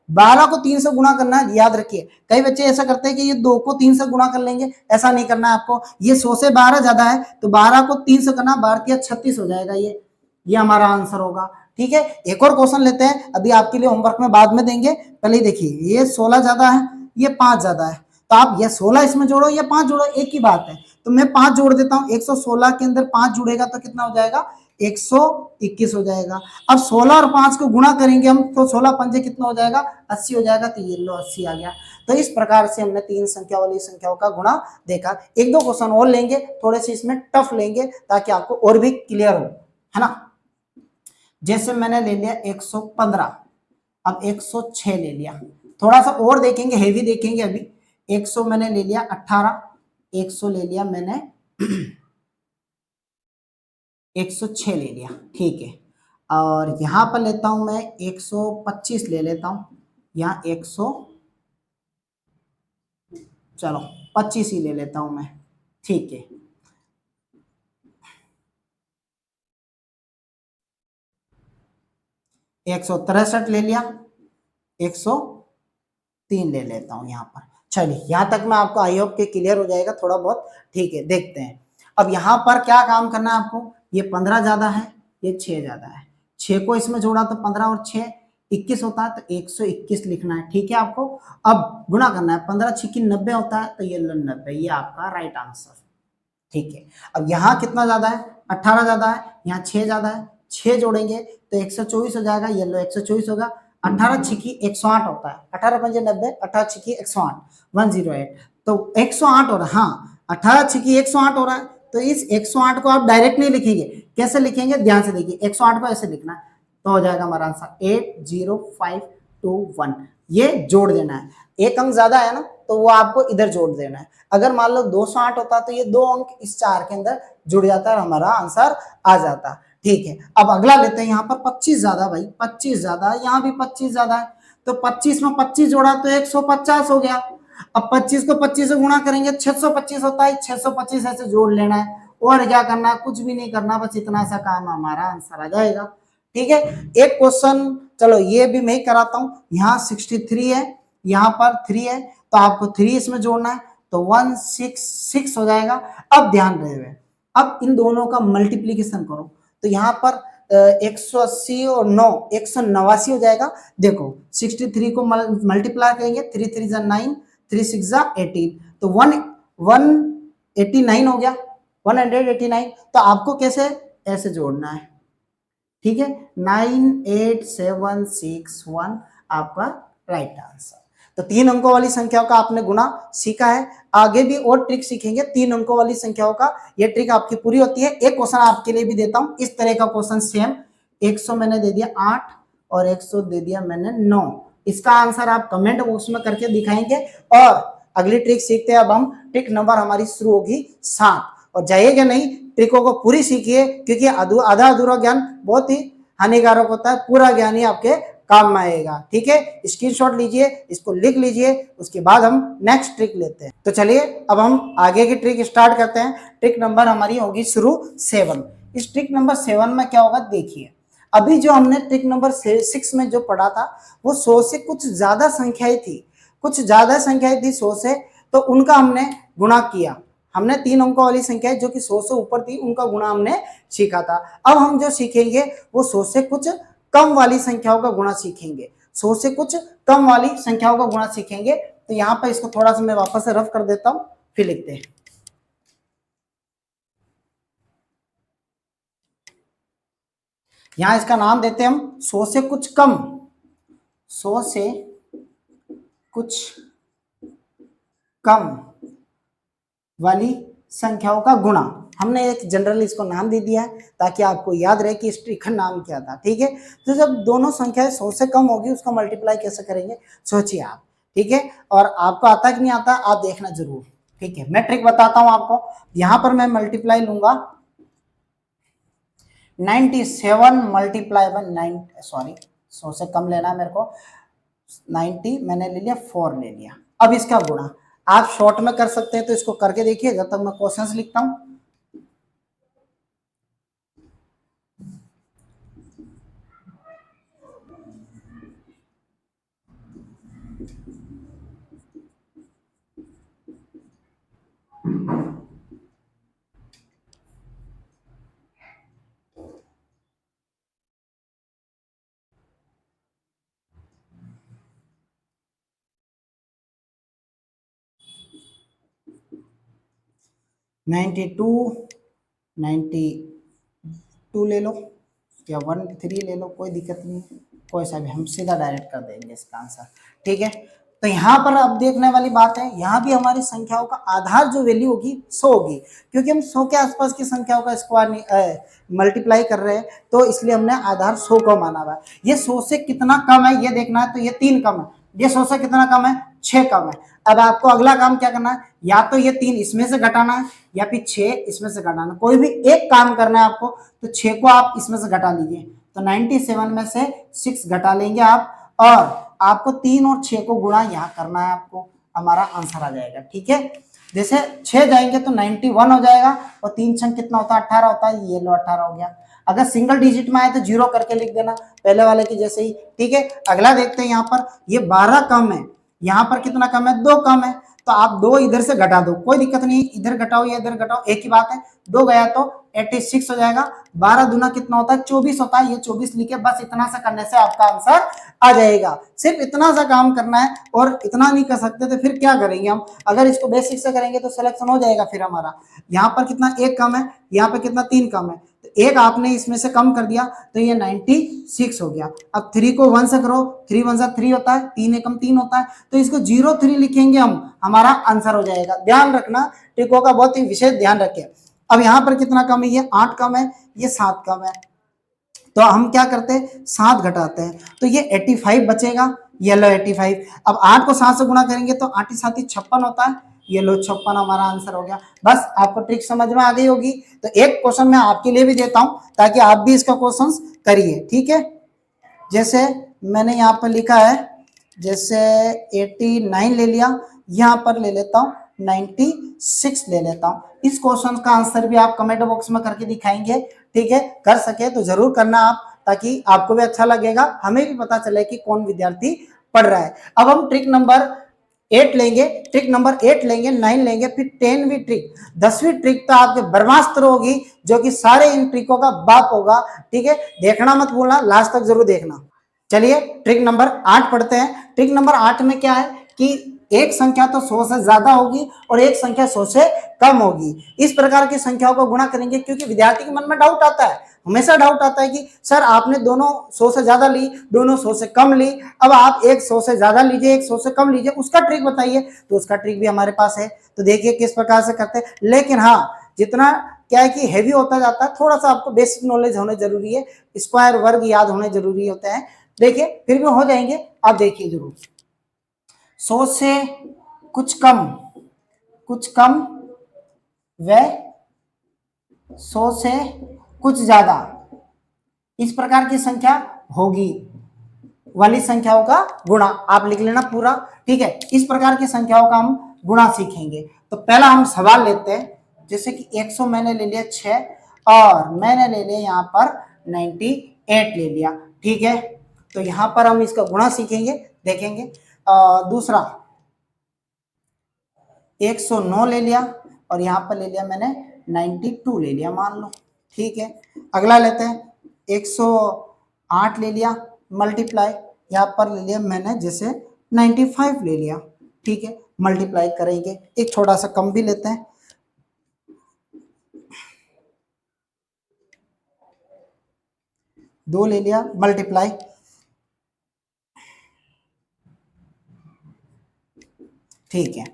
12 को 3 से गुणा करना है, याद रखिए। कई बच्चे ऐसा करते हैं कि ये 2 को 3 से गुणा कर लेंगे, ऐसा नहीं करना है आपको। ये 100 से 12 ज्यादा है, तो 12 को 3 से करना, 12 36 हो जाएगा, ये हमारा आंसर होगा। ठीक है, एक और क्वेश्चन लेते हैं, अभी आपके लिए होमवर्क में बाद में देंगे, पहले देखिए, ये 16 ज्यादा है, ये 5 ज्यादा है, तो आप ये 16 इसमें जोड़ो या 5 जोड़ो, एक ही बात है, तो मैं 5 जोड़ देता हूं। 116 के अंदर 5 जुड़ेगा तो कितना हो जाएगा, 121 हो जाएगा। अब 16 और 5 को गुणा करेंगे हम, तो 16 पंजे कितना हो जाएगा, 80 हो जाएगा, तो ये लो 80 आ गया। तो इस प्रकार से हमने 3 संख्या वाली संख्याओं का गुणा देखा। एक दो क्वेश्चन और लेंगे, थोड़े से इसमें टफ लेंगे, ताकि आपको और भी क्लियर हो, है ना। जैसे मैंने ले लिया 115, अब 106 ले लिया, थोड़ा सा और देखेंगे, हेवी देखेंगे अभी। 100 मैंने ले लिया 18, 100 ले लिया मैंने 106 ले लिया, ठीक है। और यहाँ पर लेता हूँ मैं 125 ले लेता हूँ, यहाँ 100, चलो 25 ही ले लेता हूँ मैं, ठीक है। 163 ले लिया, 103 ले लेता हूँ यहाँ पर। चलिए यहाँ तक मैं आपको आई होप के क्लियर हो जाएगा थोड़ा बहुत, ठीक है। देखते हैं अब यहाँ पर क्या काम करना है आपको। ये 15 ज्यादा है, ये 6 ज्यादा है, 6 को इसमें जोड़ा तो 15 और 6 21 होता है, तो 121 लिखना है, ठीक है आपको। अब गुणा करना है, 15 छिक्की 90 होता है, तो ये 90, ये आपका राइट आंसर, ठीक है। अब यहाँ कितना ज्यादा है, 18 ज्यादा है, यहाँ 6 ज्यादा है, 6 जोड़ेंगे तो 124 हो जाएगा, ये लो 124 होगा। 18 छिकी 108 होता है, 18 पंजे 90, 18 छिकी 108, 108, तो 108 हो रहा है, हाँ 18 छिकी 108 हो रहा है। तो इस 108 को आप डायरेक्ट नहीं लिखेंगे, कैसे लिखेंगे ध्यान से देखिए, 108 को ऐसे लिखना है, तो हो जाएगा हमारा आंसर 80521, ये जोड़ देना है। एक अंक ज्यादा है ना, तो वो आपको इधर जोड़ देना है। अगर मान लो 208 होता तो ये 2 अंक इस 4 के अंदर जुड़ जाता है, हमारा आंसर आ जाता, ठीक है। अब अगला लेते हैं, यहाँ पर 25 ज्यादा, भाई 25 ज्यादा है, यहाँ भी 25 ज्यादा है, तो 25 में 25 जोड़ा तो 150 हो गया। अब 25 को 25 से गुणा करेंगे 625 होता है, 625 ऐसे जोड़ लेना है, और क्या करना है, कुछ भी नहीं करना, बस इतना सा काम, हमारा आंसर आ जाएगा, ठीक है। एक क्वेश्चन चलो ये भी मैं ही कराता हूँ। यहाँ 63 है, यहाँ पर 3 है, तो आपको 3 इसमें जोड़ना है, तो 166 हो जाएगा। अब ध्यान रहे, अब इन दोनों का मल्टीप्लीकेशन करो, तो यहाँ पर 180 और 9 189 हो जाएगा। देखो 63 को मल्टीप्लाई करेंगे, 3 3 जा 9, 3 6 जा 18, तो 189 हो गया, 189। तो आपको कैसे ऐसे जोड़ना है, ठीक है, 98761 आपका राइट आंसर। तो 3 अंकों वाली संख्याओं का आपने गुणा सीखा है, आगे भी और ट्रिक सीखेंगे 3 अंकों वाली संख्याओं का, ये ट्रिक आपकी पूरी होती है। एक क्वेश्चन आपके लिए भी देता हूं, इस तरह का क्वेश्चन सेम, 100 मैंने दे दिया 8 और 100 दे दिया मैंने 9, इसका आंसर आप कमेंट बॉक्स में करके दिखाएंगे। और अगली ट्रिक सीखते हैं अब हम, ट्रिक नंबर हमारी शुरू होगी 7, और जाइएगा नहीं, ट्रिकों को पूरी सीखिए, क्योंकि आधा अधूरा ज्ञान बहुत ही हानिकारक होता है, पूरा ज्ञान ही आपके काम में आएगा, ठीक है। स्क्रीनशॉट लीजिए, इसको लिख लीजिए, उसके बाद हम नेक्स्ट ट्रिक लेते हैं। तो चलिए अब हम आगे की ट्रिक स्टार्ट करते हैं। ट्रिक नंबर हमारी होगी शुरू 7। इस ट्रिक नंबर 7 में क्या होगा, देखिए अभी जो हमने ट्रिक नंबर 6 में जो पढ़ा था, वो 100 से कुछ ज्यादा संख्याएं थी, कुछ ज्यादा संख्याएं थी 100 से, तो उनका हमने गुणा किया। हमने 3 अंकों वाली संख्या जो कि 100 से ऊपर थी, उनका गुणा हमने सीखा था। अब हम जो सीखेंगे वो 100 से कुछ कम वाली संख्याओं का गुणा सीखेंगे, 100 से कुछ कम वाली संख्याओं का गुणा सीखेंगे। तो यहाँ पर इसको थोड़ा सा मैं वापस से रफ कर देता हूं, फिर लिखते हैं। यहाँ इसका नाम देते हैं हम 100 से कुछ कम, 100 से कुछ कम वाली संख्याओं का गुणा। हमने एक जनरल इसको नाम दे दिया है ताकि आपको याद रहे कि इस ट्रिक का नाम क्या था, ठीक है। तो जब दोनों संख्याएं 100 से कम होगी, उसका मल्टीप्लाई कैसे करेंगे सोचिए आप, ठीक है। और आपको आता कि नहीं आता, आप देखना जरूर, ठीक है। मैं ट्रिक बताता हूं आपको। यहां पर मैं मल्टीप्लाई लूंगा 97 मल्टीप्लाई बाय 9, सॉरी 100 से कम लेना है मेरे को, 90 मैंने ले लिया, 4 ले लिया। अब इसका गुणा आप शॉर्ट में कर सकते हैं, तो इसको करके देखिए जब तक मैं क्वेश्चंस लिखता हूं। नाइन्टी टू ले लो या 13 ले लो, कोई दिक्कत नहीं, कोई सा भी, हम सीधा डायरेक्ट कर देंगे इसका आंसर, ठीक है। तो यहाँ पर अब देखने वाली बात है, यहाँ भी हमारी संख्याओं का आधार जो वैल्यू होगी 100 होगी, क्योंकि हम 100 के आसपास की संख्याओं का स्क्वायर मल्टीप्लाई कर रहे हैं, तो इसलिए हमने आधार 100 को माना हुआ है। ये 100 से कितना कम है ये देखना है, तो ये 3 कम है, ये 100 से कितना कम है 6 कम है। अब आपको अगला काम क्या करना है, या तो ये 3 इसमें से घटाना है या फिर 6 इसमें से घटाना है। कोई भी एक काम करना है आपको, तो 6 को आप इसमें से घटा लीजिए, तो 97 में से 6 घटा लेंगे आप, और आपको 3 और 6 को गुणा यहाँ करना है आपको, हमारा आंसर आ जाएगा। ठीक है, जैसे 6 जाएंगे तो 91 हो जाएगा, और 3 छंग कितना होता है, 18 होता है, ये लो 18 हो गया। अगर सिंगल डिजिट में आए तो 0 करके लिख देना पहले वाले की जैसे ही। ठीक है, अगला देखते हैं, यहाँ पर ये 12 कम है, यहाँ पर कितना कम है, 2 कम है, तो आप 2 इधर से घटा दो, कोई दिक्कत नहीं, इधर घटाओ या इधर घटाओ, एक ही बात है। 2 गया तो 86 हो जाएगा, 12 दूना कितना होता है, 24 होता है, ये 24 लिखे, बस इतना सा करने से आपका आंसर आ जाएगा। सिर्फ इतना सा काम करना है, और इतना नहीं कर सकते तो फिर क्या करेंगे हम, अगर इसको बेसिक से करेंगे तो सिलेक्शन हो जाएगा फिर हमारा। यहाँ पर कितना 1 कम है, यहाँ पर कितना 3 कम है, तो 1 आपने इसमें से कम कर दिया, तो ये 96 हो गया। अब 3 को 1 से करो, 3 1 सा 3 होता है, 3 एकम 3 होता है, तो इसको 03 लिखेंगे हम, हमारा आंसर हो जाएगा। ध्यान रखना, ट्रिकों का बहुत ही विशेष ध्यान रखें। अब यहाँ पर कितना कम है, ये 8 कम है, ये 7 कम है, तो हम क्या करते हैं, 7 घटाते हैं, तो ये 85 बचेगा, ये लो 85। अब 8 को 7 से गुणा करेंगे तो 8 7 56 होता है, ये लो 56 हमारा आंसर हो गया। बस आपको ट्रिक समझ में आ गई होगी। तो एक क्वेश्चन मैं आपके लिए भी देता हूं ताकि आप भी इसका क्वेश्चन करिए। ठीक है, जैसे मैंने यहाँ पर लिखा है, जैसे 89 ले लिया, यहाँ पर ले लेता हूँ 96 ले लेता हूँ। इस क्वेश्चन का आंसर भी आप कमेंट बॉक्स में करके दिखाएंगे। ठीक है, कर सके तो जरूर करना आप, ताकि आपको भी अच्छा लगेगा, हमें भी पता चले कि कौन विद्यार्थी पढ़ रहा है। अब हम ट्रिक नंबर 8 लेंगे, ट्रिक नंबर 8 लेंगे, 9 लेंगे, फिर 10वीं ट्रिक, 10वीं ट्रिक तो आपके ब्रह्मास्त्र होगी, जो कि सारे इन ट्रिकों का बाप होगा। ठीक है, देखना मत भूलना, लास्ट तक जरूर देखना। चलिए ट्रिक नंबर 8 पढ़ते हैं। ट्रिक नंबर 8 में क्या है कि एक संख्या तो 100 से ज्यादा होगी और एक संख्या 100 से कम होगी। इस प्रकार की संख्याओं को गुणा करेंगे, क्योंकि विद्यार्थी के मन में डाउट आता है, हमेशा डाउट आता है कि सर आपने दोनों 100 से ज्यादा ली, दोनों 100 से कम ली, अब आप एक 100 से ज्यादा लीजिए, एक 100 से कम लीजिए, उसका ट्रिक बताइए। तो उसका ट्रिक भी हमारे पास है, तो देखिए किस प्रकार से करते हैं। लेकिन हाँ, जितना क्या है कि हैवी होता जाता है, थोड़ा सा आपको बेसिक नॉलेज होने जरूरी है, स्क्वायर वर्ग याद होने जरूरी होते हैं। देखिए फिर भी हो जाएंगे, आप देखिए जरूर। 100 से कुछ कम व 100 से कुछ ज्यादा, इस प्रकार की संख्या होगी वाली संख्याओं का गुणा, आप लिख लेना पूरा। ठीक है, इस प्रकार की संख्याओं का हम गुणा सीखेंगे। तो पहला हम सवाल लेते हैं, जैसे कि 100 मैंने ले लिया 6 और मैंने ले लिया यहाँ पर 98 ले लिया। ठीक है, तो यहाँ पर हम इसका गुणा सीखेंगे, देखेंगे। दूसरा 109 ले लिया और यहाँ पर ले लिया मैंने 92 ले लिया, मान लो। ठीक है, अगला लेते हैं 108 ले लिया, मल्टीप्लाई यहाँ पर ले लिया मैंने जैसे 95 ले लिया। ठीक है, मल्टीप्लाई करेंगे, एक थोड़ा सा कम भी लेते हैं, 2 ले लिया, मल्टीप्लाई। ठीक है,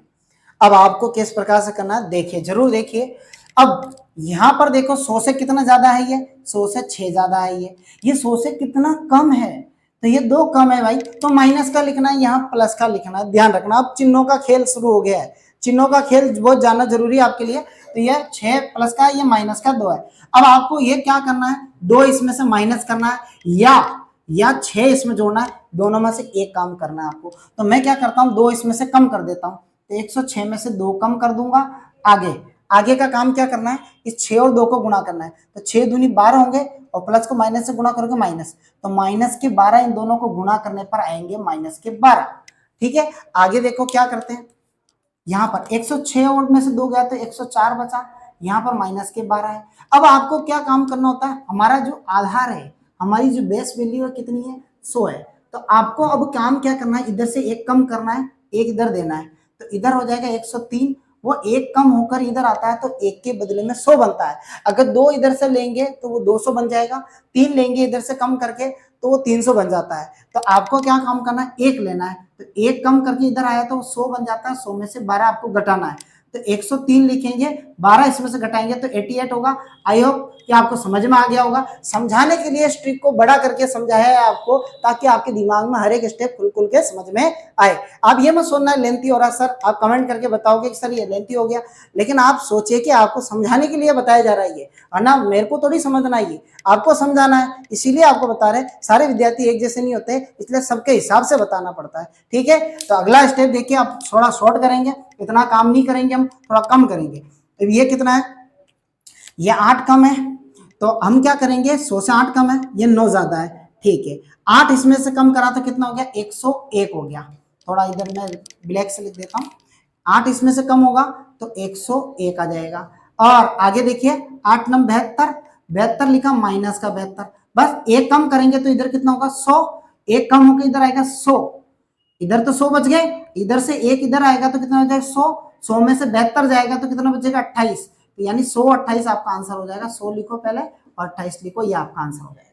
अब आपको किस प्रकार से करना है देखिए, जरूर देखिए। अब यहाँ पर देखो 100 से कितना ज्यादा है, ये 100 से 6 ज्यादा है, ये 100 से कितना कम है, तो ये 2 कम है भाई, तो माइनस का लिखना है, यहाँ प्लस का लिखना है। ध्यान रखना, अब चिन्हों का खेल शुरू हो गया है, चिन्हों का खेल बहुत जानना जरूरी है आपके लिए। तो ये 6 प्लस का, ये माइनस का 2 है। अब आपको ये क्या करना है, 2 इसमें से माइनस करना है या 6 इसमें जोड़ना है, दोनों में से एक काम करना है आपको। तो मैं क्या करता हूँ, 2 इसमें से कम कर देता हूँ, तो 106 में से 2 कम कर दूंगा। आगे का काम क्या करना है, इस 6 और 2 को गुणा करना है, तो 6 दूनी 12 होंगे और प्लस को माइनस से गुणा करोगे माइनस, तो माइनस के 12 इन दोनों को गुणा करने पर आएंगे माइनस के 12। ठीक है, आगे देखो क्या करते हैं, यहाँ पर 106 और में से 2 गया तो 104 बचा, यहाँ पर माइनस के 12 है। अब आपको क्या काम करना होता है, हमारा जो आधार है, हमारी जो बेस वैल्यू है कितनी है, 100 है, तो आपको अब काम क्या करना है, इधर से एक कम करना है, एक इधर देना है, तो इधर हो जाएगा 103, वो एक कम होकर इधर आता है, तो एक के बदले में 100 बनता है। अगर 2 इधर से लेंगे तो वो 200 बन जाएगा, 3 लेंगे इधर से कम करके तो वो 300 बन जाता है। तो आपको क्या काम करना है, 1 लेना है, तो 1 कम करके इधर आया तो 100 बन जाता है, 100 में से 12 आपको घटाना है, तो 103 लिखेंगे, 12 इसमें से घटाएंगे तो 88 होगा। आई होप कि आपको समझ में आ गया होगा। समझाने के लिए इस ट्रिक को बड़ा करके समझाया है आपको, ताकि आपके दिमाग में हर एक स्टेप खुल खुल के समझ में आए। आप ये मत सोचना लेंथी हो रहा सर, आप कमेंट करके बताओगे कि सर ये लेंथी हो गया, लेकिन आप सोचिए कि आपको समझाने के लिए बताया जा रहा है ये, है ना। मेरे को थोड़ी समझना है, ये आपको समझाना है, इसीलिए आपको बता रहे हैं। सारे विद्यार्थी एक जैसे नहीं होते, इसलिए सबके हिसाब से बताना पड़ता है, ठीक है। तो अगला स्टेप देखिए, आप थोड़ा शॉर्ट करेंगे, इतना काम नहीं करेंगे, हम थोड़ा कम करेंगे। तो ये कितना है, ये 8 कम है, तो हम क्या करेंगे, 100 से 8 कम है, ये 9 ज्यादा है, ठीक है। 8 इसमें से कम करा तो कितना हो गया, 101 हो गया। थोड़ा इधर मैं ब्लैक से लिख देता हूँ। 8 इसमें से कम होगा तो 101 आ जाएगा। और आगे देखिए 8 9 72, 72 लिखा माइनस का 72, बस एक कम करेंगे तो इधर कितना होगा 100, एक कम होकर इधर आएगा 100, इधर तो 100 बच गए, इधर से एक इधर आएगा तो कितना हो जाएगा 100, 100 में से 72 जाएगा तो कितना बचेगा 28, तो यानी 128 आपका आंसर हो जाएगा। 100 लिखो पहले और 28 लिखो, ये आपका आंसर हो जाएगा।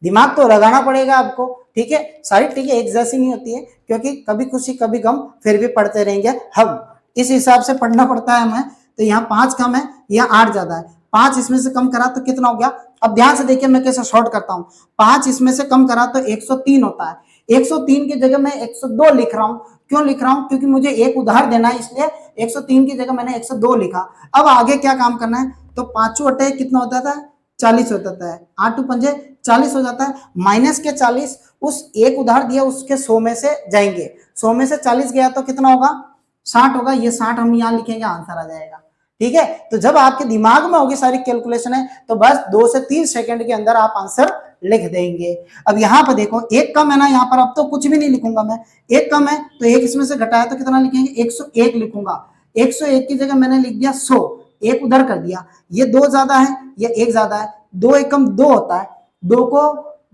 दिमाग तो लगाना पड़ेगा आपको, ठीक है। सारी ट्रिकें एक जैसी नहीं होती है, क्योंकि कभी खुशी कभी गम, फिर भी पढ़ते रहेंगे हम, इस हिसाब से पढ़ना पड़ता है हमें। तो यहाँ 5 कम है, यहाँ 8 ज्यादा है, 5 इसमें से कम करा तो कितना हो गया। अब ध्यान से देखिए मैं कैसे शॉर्ट करता हूँ। 5 इसमें से कम करा तो 103 होता है, 103 की जगह मैं 102 लिख रहा हूँ। क्यों लिख रहा हूँ, क्योंकि मुझे एक उधार देना है, इसलिए 103 की जगह मैंने 102 लिखा। अब आगे क्या काम करना है, तो 5 अट्ठे कितना होता था, 40 होता है, 8 पंजे 40 हो जाता है, माइनस के 40 उस एक उधार दिया उसके 100 में से जाएंगे, 100 में से 40 गया तो कितना होगा 60 होगा, ये 60 हम यहाँ लिखेंगे, आंसर आ जाएगा, ठीक है। तो जब आपके दिमाग में होगी सारी कैलकुलेशन है, तो बस 2 से 3 सेकंड के अंदर आप आंसर लिख देंगे। अब यहाँ पर देखो एक कम है ना, यहाँ पर अब तो कुछ भी नहीं लिखूंगा मैं, एक कम है तो एक इसमें से घटाया तो कितना लिखेंगे 101 लिखूंगा। 101 की जगह मैंने लिख दिया 100, एक उधर कर दिया, ये 2 ज्यादा है, ये 1 ज्यादा है, 2 एकम 2 होता है, 2 को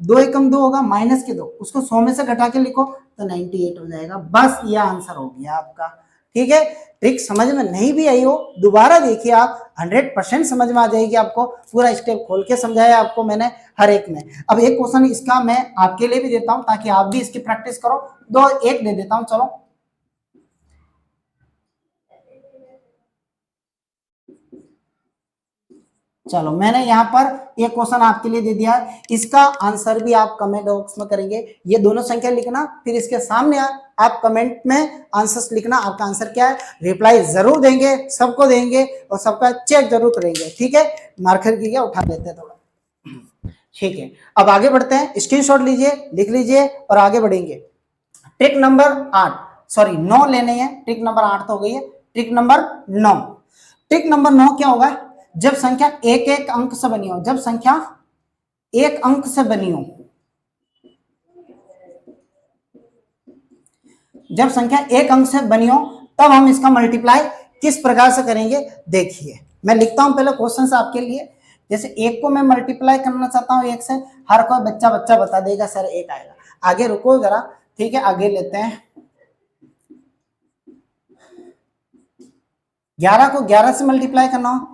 2 एकम 2 होगा माइनस के 2, उसको 100 में से घटा के लिखो तो 98 हो जाएगा। बस ये आंसर हो गया आपका, ठीक है। ट्रिक समझ में नहीं भी आई हो, दोबारा देखिए आप, 100% समझ में आ जाएगी आपको। पूरा स्टेप खोल के समझाया आपको मैंने हर एक में। अब एक क्वेश्चन इसका मैं आपके लिए भी देता हूं, ताकि आप भी इसकी प्रैक्टिस करो। दो एक दे देता हूं, चलो। चलो मैंने यहाँ पर एक क्वेश्चन आपके लिए दे दिया है, इसका आंसर भी आप कमेंट बॉक्स में करेंगे। ये दोनों संख्या लिखना, फिर इसके सामने आप कमेंट में आंसर्स लिखना, आपका आंसर क्या है। रिप्लाई जरूर देंगे, सबको देंगे और सबका चेक जरूर करेंगे, ठीक है। मार्कर की उठा लेते हैं थोड़ा, ठीक है। अब आगे बढ़ते हैं, स्क्रीनशॉट लीजिए, लिख लीजिए और आगे बढ़ेंगे। ट्रिक नंबर 8, सॉरी 9 लेने हैं, ट्रिक नंबर 8 तो हो गई है, ट्रिक नंबर 9। ट्रिक नंबर 9 क्या होगा, जब संख्या एक एक अंक से बनी हो, जब संख्या एक अंक से बनी हो, जब संख्या एक अंक से बनी हो, तब हम इसका मल्टीप्लाई किस प्रकार से करेंगे। देखिए मैं लिखता हूं पहले क्वेश्चन से आपके लिए। जैसे एक को मैं मल्टीप्लाई करना चाहता हूं एक से, हर कोई बच्चा बता देगा सर एक आएगा। आगे रुको जरा, ठीक है, आगे लेते हैं। 11 को 11 से मल्टीप्लाई करना हो,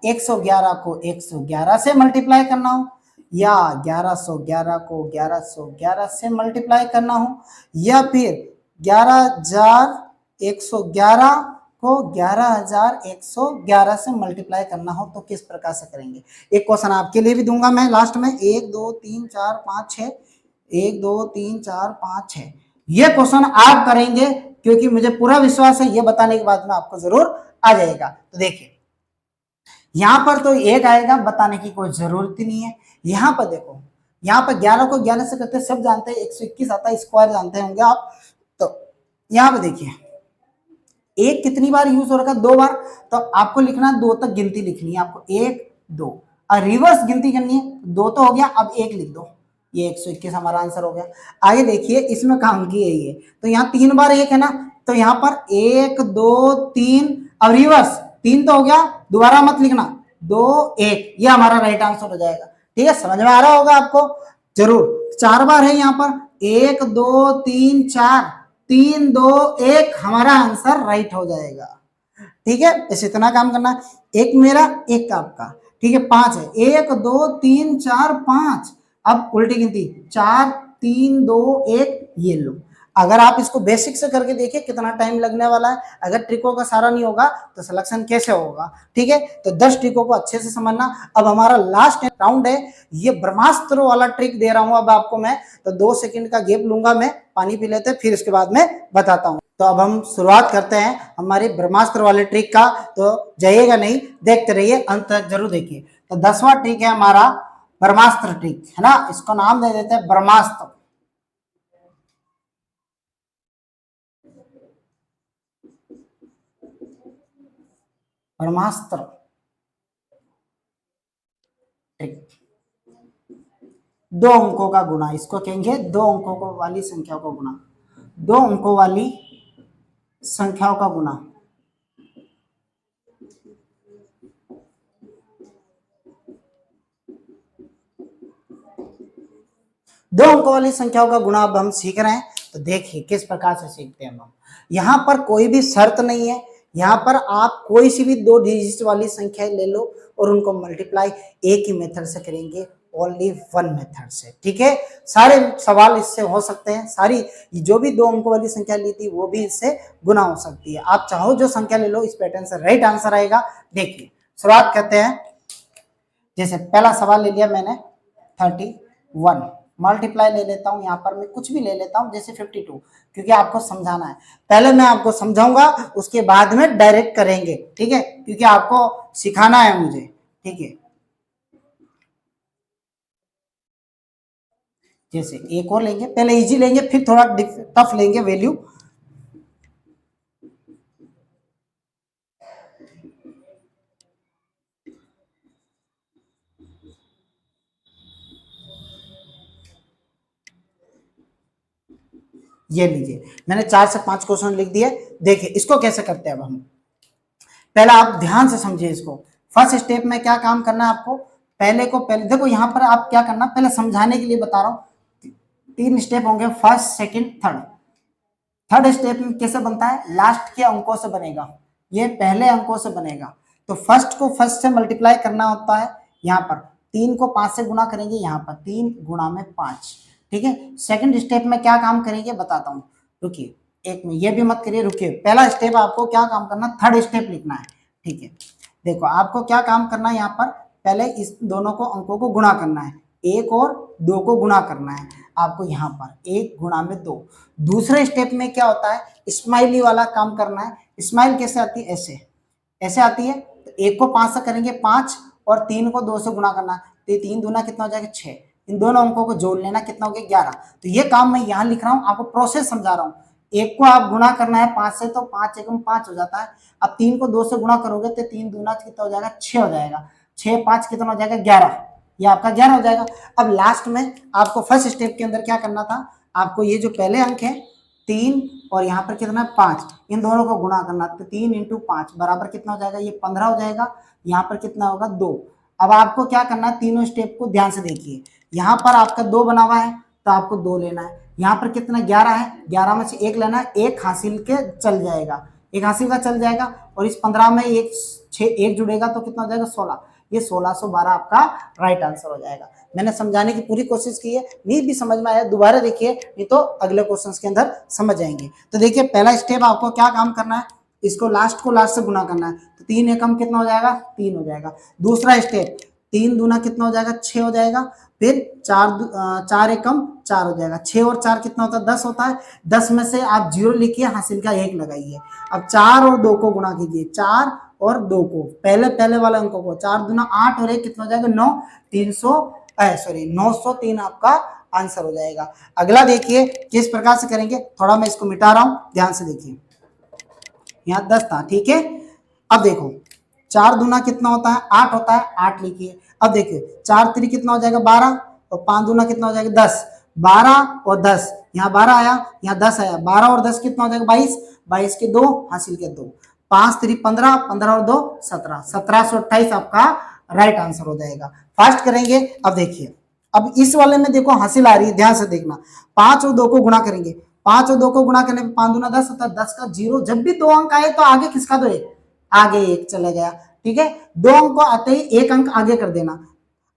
111 को 111 से मल्टीप्लाई करना हो, या 1111 को 1111 से मल्टीप्लाई करना हो, या फिर 11111 को 11111 से मल्टीप्लाई करना हो, तो किस प्रकार से करेंगे। एक क्वेश्चन आपके लिए भी दूंगा मैं लास्ट में, 1 2 3 4 5 6, 1 2 3 4 5 6, ये क्वेश्चन आप करेंगे, क्योंकि मुझे पूरा विश्वास है ये बताने के बाद में आपको जरूर आ जाएगा। तो देखिए यहां पर तो एक आएगा, बताने की कोई जरूरत ही नहीं है। यहां पर देखो, यहां पर 11 को 11 से करते सब जानते हैं, 121 आता है, स्क्वायर जानते होंगे आप। तो यहां पर देखिए एक कितनी बार यूज हो रखा है, 2 बार, तो आपको लिखना 2 तक गिनती लिखनी है आपको, 1 2, और रिवर्स गिनती करनी है, 2 तो हो गया, अब 1 लिख दो, ये 121 हमारा आंसर हो गया। आगे देखिए इसमें काम की है ये, तो यहाँ 3 बार 1 है ना, तो यहाँ पर 1 2 3, अब रिवर्स 3 तो हो गया, दोबारा मत लिखना, 2 1, ये हमारा राइट आंसर हो जाएगा, ठीक है। समझ में आ रहा होगा आपको जरूर। 4 बार है यहाँ पर, 1 2 3 4, 3 2 1, हमारा आंसर राइट हो जाएगा, ठीक है। इस इतना काम करना, एक मेरा एक आपका, ठीक है। 5 है, 1 2 3 4 5, अब उल्टी गिनती 4 3 2 1, ये लो। अगर आप इसको बेसिक से करके देखिए कितना टाइम लगने वाला है, अगर ट्रिकों का सारा नहीं होगा तो सिलेक्शन कैसे होगा। ठीक है, तो 10 ट्रिकों को अच्छे से समझना। अब हमारा लास्ट राउंड है, ये ब्रह्मास्त्र वाला ट्रिक दे रहा हूं अब आपको मैं, तो 2 सेकंड का गैप लूंगा, मैं पानी पी लेते हैं, फिर इसके बाद में बताता हूं। तो अब हम शुरुआत करते हैं हमारे ब्रह्मास्त्र वाले ट्रिक का, तो जाइएगा नहीं, देखते रहिए, अंत तक जरूर देखिए। तो 10वां ट्रिक है हमारा ब्रह्मास्त्र ट्रिक, है ना, इसको नाम दे देते हैं ब्रह्मास्त्र। ब्रह्मास्त्र ट्रिक, 2 अंकों का गुणा, इसको कहेंगे 2 अंकों को वाली संख्याओं का गुणा, 2 अंकों वाली संख्याओं का गुणा। दो अंकों वाली संख्याओं का गुणा अब हम सीख रहे हैं, तो देखिए किस प्रकार से सीखते हैं हम। यहाँ पर कोई भी शर्त नहीं है, यहाँ पर आप कोई सी भी 2 डिजिट वाली संख्या ले लो और उनको मल्टीप्लाई एक ही मेथड से करेंगे, ओनली 1 मेथड से। ठीक है, सारे सवाल इससे हो सकते हैं, सारी जो भी 2 अंकों वाली संख्या ली थी वो भी इससे गुना हो सकती है। आप चाहो जो संख्या ले लो, इस पैटर्न से राइट आंसर आएगा। देखिए शुरुआत करते हैं, जैसे पहला सवाल ले लिया मैंने 31, मल्टीप्लाई ले लेता हूं, यहाँ पर मैं कुछ भी ले लेता हूं, जैसे 52, क्योंकि आपको समझाना है। पहले मैं आपको समझाऊंगा, उसके बाद में डायरेक्ट करेंगे। ठीक है, क्योंकि आपको सिखाना है मुझे। ठीक है, जैसे एक और लेंगे, पहले इजी लेंगे फिर थोड़ा टफ लेंगे वैल्यू। ये लीजिए, मैंने 4 से 5 क्वेश्चन लिख दिए। देखिए इसको कैसे करते हैं अब हम, पहले आप ध्यान से समझिए इसको। फर्स्ट स्टेप में क्या काम करना है आपको, पहले देखो, यहाँ पर आप क्या करना, पहले समझाने के लिए बता रहा हूँ। 3 स्टेप होंगे, first, second, third. Third step में कैसे बनता है, लास्ट के अंकों से बनेगा, ये पहले अंकों से बनेगा। तो फर्स्ट को फर्स्ट से मल्टीप्लाई करना होता है, यहाँ पर 3 को 5 से गुणा करेंगे, यहाँ पर 3 गुणा में 5। ठीक है, सेकंड स्टेप में क्या काम करेंगे बताता हूँ, रुकिए एक में, ये भी मत करिए, रुकिए। पहला स्टेप आपको क्या काम करना, थर्ड स्टेप लिखना है। ठीक है, देखो आपको क्या काम करना है, यहाँ पर पहले इस दोनों को अंकों को गुणा करना है, 1 और 2 को गुणा करना है आपको, यहाँ पर 1 गुणा में 2। दूसरे स्टेप में क्या होता है, स्माइली वाला काम करना है। स्माइल कैसे आती है, ऐसे ऐसे आती है। तो 1 को 5 से करेंगे 5, और 3 को 2 से गुणा करना है, तो 3 दूना कितना हो जाएगा 6। इन दोनों अंकों को जोड़ लेना, कितना हो गया 11। तो ये काम मैं यहाँ लिख रहा हूँ, आपको प्रोसेस समझा रहा हूँ। 1 को आप गुणा करना है 5 से, तो 5 एकम 5 हो जाता है। अब 3 को 2 से गुणा करोगे तो 3 दूना कितना हो जाएगा 6 हो जाएगा, 6 5 कितना हो जाएगा 11, ये आपका 11 हो जाएगा। अब लास्ट में आपको फर्स्ट स्टेप के अंदर क्या करना था, आपको ये जो पहले अंक है 3 और यहाँ पर कितना है 5, इन दोनों को गुणा करना। तो 3 इंटू 5 बराबर कितना हो जाएगा, ये 15 हो जाएगा। यहाँ पर कितना होगा 2। अब आपको क्या करना है, तीनों स्टेप को ध्यान से देखिए। यहाँ पर आपका 2 बना हुआ है तो आपको 2 लेना है। यहाँ पर कितना 11 है, 11 में से 1 लेना है, 1 हासिल के चल जाएगा, 1 हासिल का चल जाएगा। और इस 15 में 1 जुड़ेगा तो कितना हो जाएगा 16, ये 1612 आपका राइट आंसर हो जाएगा। मैंने समझाने की पूरी कोशिश की है, नहीं भी समझ में आया दोबारा देखिए, नहीं तो अगले क्वेश्चंस के अंदर समझ जाएंगे। तो देखिए पहला स्टेप आपको क्या काम करना है, इसको लास्ट से गुणा करना है। तो 3 एकम कितना हो जाएगा 3 हो जाएगा। दूसरा स्टेप, 3 दूना कितना हो जाएगा 6 हो जाएगा। फिर 4 एकम 4 हो जाएगा। 6 और 4 कितना होता है 10 होता है। 10 में से आप 0 लिखिए, हासिल का 1 लगाइए। अब 4 और 2 को गुणा कीजिए, 4 और 2 को, पहले वाले अंकों को, 4 दूना 8 और 1 कितना हो जाएगा 9, 903 आपका आंसर हो जाएगा। अगला देखिए किस प्रकार से करेंगे, थोड़ा मैं इसको मिटा रहा हूं, ध्यान से देखिए। यहाँ 10 था, ठीक है। अब देखो 4 दूना कितना होता है 8 होता है, 8 लिखिए। अब देखिए 4 3 कितना हो जाएगा 12, और 5 दूना कितना हो जाएगा 10, 12 और 10, यहाँ 12 आया, यहाँ 10 आया, 12 और 10 कितना हो जाएगा 22, 22 के 2 हासिल के 2, 5 3 15, 15 और 2 17, 1728 आपका राइट आंसर हो जाएगा। फास्ट करेंगे। अब देखिए, अब इस वाले में देखो हासिल आ रही है, ध्यान से देखना। 5 और 2 को गुणा करेंगे, 5 और 2 को गुणा करने पे 5 दूना 10 होता है, 10 का 0, जब भी 2 अंक आए तो आगे किसका दो, आगे 1 चले गया, ठीक है। 2 अंक को आते ही 1 अंक आगे कर देना।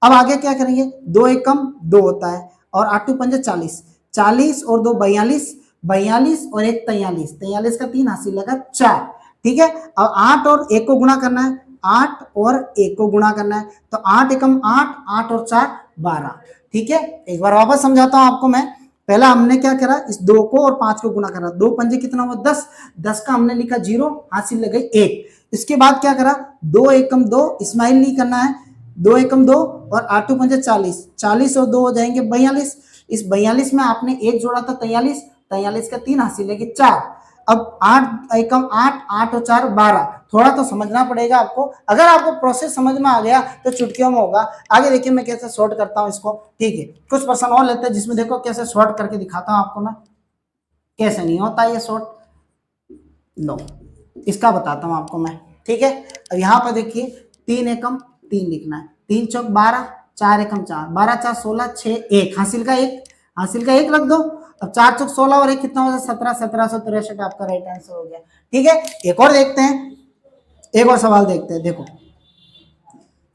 अब आगे क्या करेंगे, 2 एकम 2 होता है, और 8 2 पंजे 40, 40 और 2 42, 42 और एक 43, 43 का 3 हासिल लगा 4। ठीक है, अब 8 और 1 को गुणा करना है, 8 और 1 को गुणा करना है, तो 8 एकम 8, 8 और 4 12। ठीक है, एक बार वापस समझाता हूं आपको मैं। पहला हमने क्या करा, इस 2 को और 5 को गुणा करा, 2 पंजे कितना हुआ 10, 10 का हमने लिखा 0, हासिल लग गई 1। इसके बाद क्या करा, 2 एकम 2, इस्माइल नहीं करना है, 2 एकम 2 और 8 पंजे 40, 40 और 2 हो जाएंगे 42। इस 42 में आपने 1 जोड़ा था 43, 43 का 3 हासिल लगी 4। अब 8 एकम 8, 8 और 4 12। थोड़ा तो समझना पड़ेगा आपको, अगर आपको प्रोसेस समझ में आ गया तो चुटकियों में होगा। आगे देखिए मैं कैसे सॉर्ट करता हूं इसको। ठीक है, कुछ पर्सन और लेते हैं जिसमें देखो कैसे सॉर्ट करके दिखाता हूं आपको मैं, कैसे नहीं होता ये सॉर्ट। लो इसका बताता हूं आपको मैं। ठीक है, अब यहाँ पर देखिए 3 एकम 3 लिखना है, 3 चौक 12, 4 एकम 4, 12 4 16, 6 1, हासिल का 1, हासिल का 1 रख दो। अब 4 चौक 16 और 1 कितना हो जाए 17, 1763 आपका राइट आंसर हो गया। ठीक है, एक और देखते हैं, एक और सवाल देखते हैं। देखो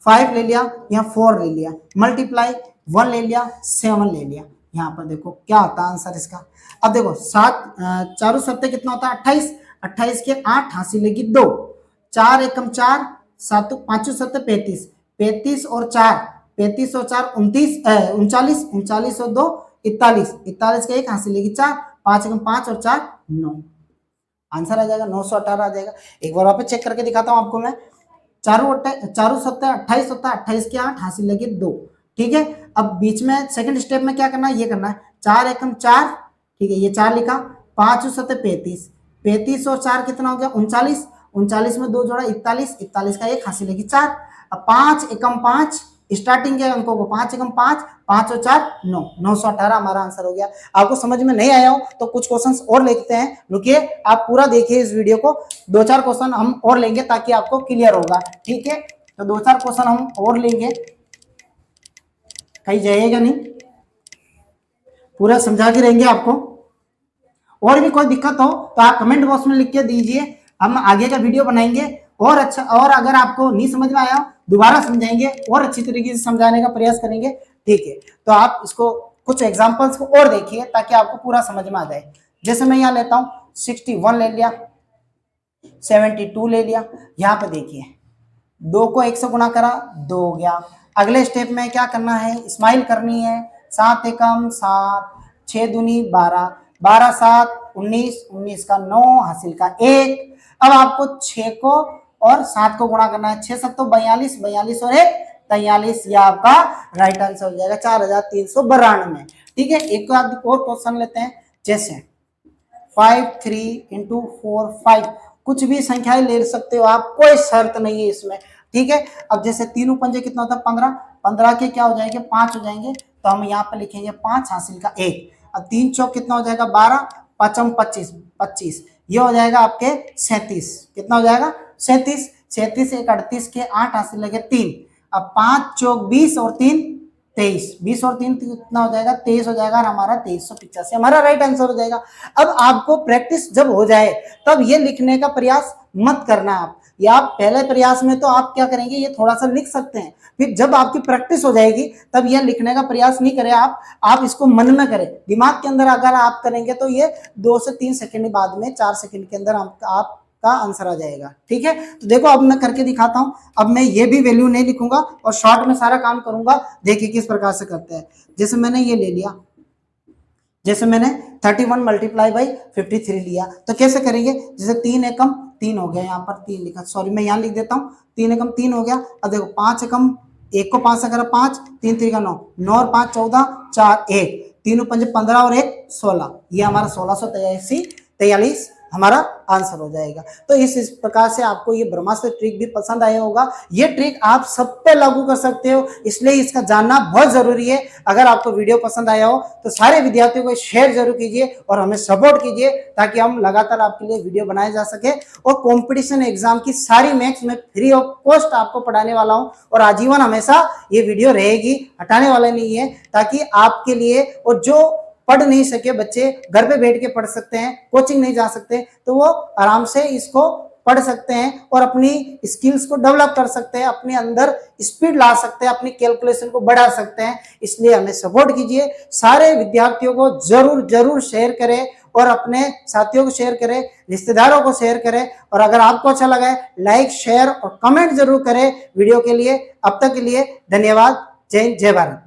5 ले लिया, यहाँ 4 ले लिया, मल्टीप्लाई 1 ले लिया, 7 ले लिया। यहाँ पर देखो क्या होता है आंसर इसका। अब देखो 7 चारों सत्ते कितना होता है 28, 28 के 8 हासिल लगी 2, 4 एकम 4, 7 5 7 35, 35 और 4, 35 और 4 29, 39, 39 और 2 41, 41 का 1 हासिल लगी 4, 5 एकम 5 और 4 9, आंसर आ जाएगा 918 आ जाएगा। एक बार वापस चेक करके दिखाता हूं आपको मैं। चारों सत्ते 28 होता है, 28 के 8 हासिल लगे 2। ठीक है, अब बीच में सेकंड स्टेप में क्या करना है, ये करना है 4 एकम 4। ठीक है, ये 4 लिखा, 5 सत्ते 35, 35 और 4 कितना हो गया 39, 39 में 2 जोड़ा 41, 41 का 1 हासिल लगी 4। अब 5 एकम 5, स्टार्टिंग के अंकों को 5 एकम 5, 5 और 4 9, 918 हमारा आंसर हो गया। आपको समझ में नहीं आया हो तो कुछ क्वेश्चंस और लेते हैं, रुकिए आप पूरा देखिए इस वीडियो को, 2-4 क्वेश्चन हम और लेंगे ताकि आपको क्लियर होगा। ठीक है, तो 2-4 क्वेश्चन हम और लेंगे, कहीं जाइएगा नहीं, पूरा समझा के रहेंगे आपको। और भी कोई दिक्कत हो तो आप कमेंट बॉक्स में लिख के दीजिए, हम आगे का वीडियो बनाएंगे और अच्छा, और अगर आपको नहीं समझ में आया दोबारा समझाएंगे और अच्छी तरीके से समझाने का प्रयास करेंगे। ठीक है, तो आप इसको कुछ एग्जांपल्स को और देखिए ताकि आपको पूरा समझ में आ जाए। जैसे मैं यहाँ लेता हूँ 61 ले लिया, 72 ले लिया, यहाँ पे देखिए 2 को 1 से गुणा करा 2 हो गया। अगले स्टेप में क्या करना है, स्माइल करनी है, 7 एकम 7, 6 दूनी 12, 12 7 19, 19 का 9 हासिल का 1। अब आपको 6 को और 7 को गुणा करना है, 6 7 42, 42 और 1 43, यह आपका राइट आंसर हो जाएगा 4392। ठीक है, एक और क्वेश्चन लेते हैं, जैसे 5 3 इंटू 4 5, कुछ भी संख्याएं ले सकते हो आप, कोई शर्त नहीं है इसमें। ठीक है, अब जैसे तीनों पंजे कितना होता है 15, 15 के क्या हो जाएंगे 5 हो जाएंगे, तो हम यहाँ पे लिखेंगे 5 हासिल का 1। अब 3 चौक कितना हो जाएगा 12, 5 25, 25, ये हो जाएगा आपके 37, कितना हो जाएगा 37, 37 1 38 के 8 हासिल लगे 3। अब 5 चौक 20 और 3 23, 20 और 3 कितना हो जाएगा 23 हो जाएगा, और हमारा 2385 हमारा राइट आंसर हो जाएगा। अब आपको प्रैक्टिस जब हो जाए तब ये लिखने का प्रयास मत करना आप, या आप पहले प्रयास में तो आप क्या करेंगे ये थोड़ा सा लिख सकते हैं, फिर जब आपकी प्रैक्टिस हो जाएगी तब यह लिखने का प्रयास नहीं करें आप इसको मन में करें, दिमाग के अंदर अगर आप करेंगे तो ये 2 से 3 सेकंड बाद में 4 सेकंड के अंदर आपका आंसर आ जाएगा। ठीक है, तो देखो अब मैं करके दिखाता हूं। अब मैं ये भी वैल्यू नहीं लिखूंगा और शॉर्ट में सारा काम करूंगा। देखिए किस प्रकार से करते हैं, जैसे मैंने ये ले लिया, जैसे मैंने 31 मल्टीप्लाई बाई 53 लिया, तो कैसे करेंगे, जैसे 3 एकम 3 हो गया, यहाँ पर 3 लिखा, सॉरी मैं यहाँ लिख देता हूँ, 3 एकम 3 हो गया। अब देखो 5 एकम 1 को 5 से करा 5, 3 3 का 9, 9 और 5 14, 4 1, 3 पंजे 15 और 1 16, ये हमारा 1643 हमारा आंसर हो जाएगा। तो इस प्रकार से आपको ये ब्रह्मास्त्र ट्रिक भी पसंद आया होगा। ये ट्रिक आप सब पे लागू कर सकते हो, इसलिए इसका जानना बहुत जरूरी है। अगर आपको वीडियो पसंद आया हो तो सारे विद्यार्थियों को शेयर जरूर कीजिए और हमें सपोर्ट कीजिए ताकि हम लगातार आपके लिए वीडियो बनाए जा सके। और कंपटीशन एग्जाम की सारी मैथ्स में फ्री ऑफ कॉस्ट आपको पढ़ाने वाला हूँ और आजीवन हमेशा ये वीडियो रहेगी, हटाने वाला नहीं है, ताकि आपके लिए, और जो पढ़ नहीं सके बच्चे घर पे बैठ के पढ़ सकते हैं, कोचिंग नहीं जा सकते, तो वो आराम से इसको पढ़ सकते हैं और अपनी स्किल्स को डेवलप कर सकते हैं, अपने अंदर स्पीड ला सकते हैं, अपनी कैलकुलेशन को बढ़ा सकते हैं। इसलिए हमें सपोर्ट कीजिए, सारे विद्यार्थियों को जरूर शेयर करें और अपने साथियों को शेयर करें, रिश्तेदारों को शेयर करें। और अगर आपको अच्छा लगा है लाइक, शेयर और कमेंट जरूर करें वीडियो के लिए। अब तक के लिए धन्यवाद। जय हिंद, जय भारत।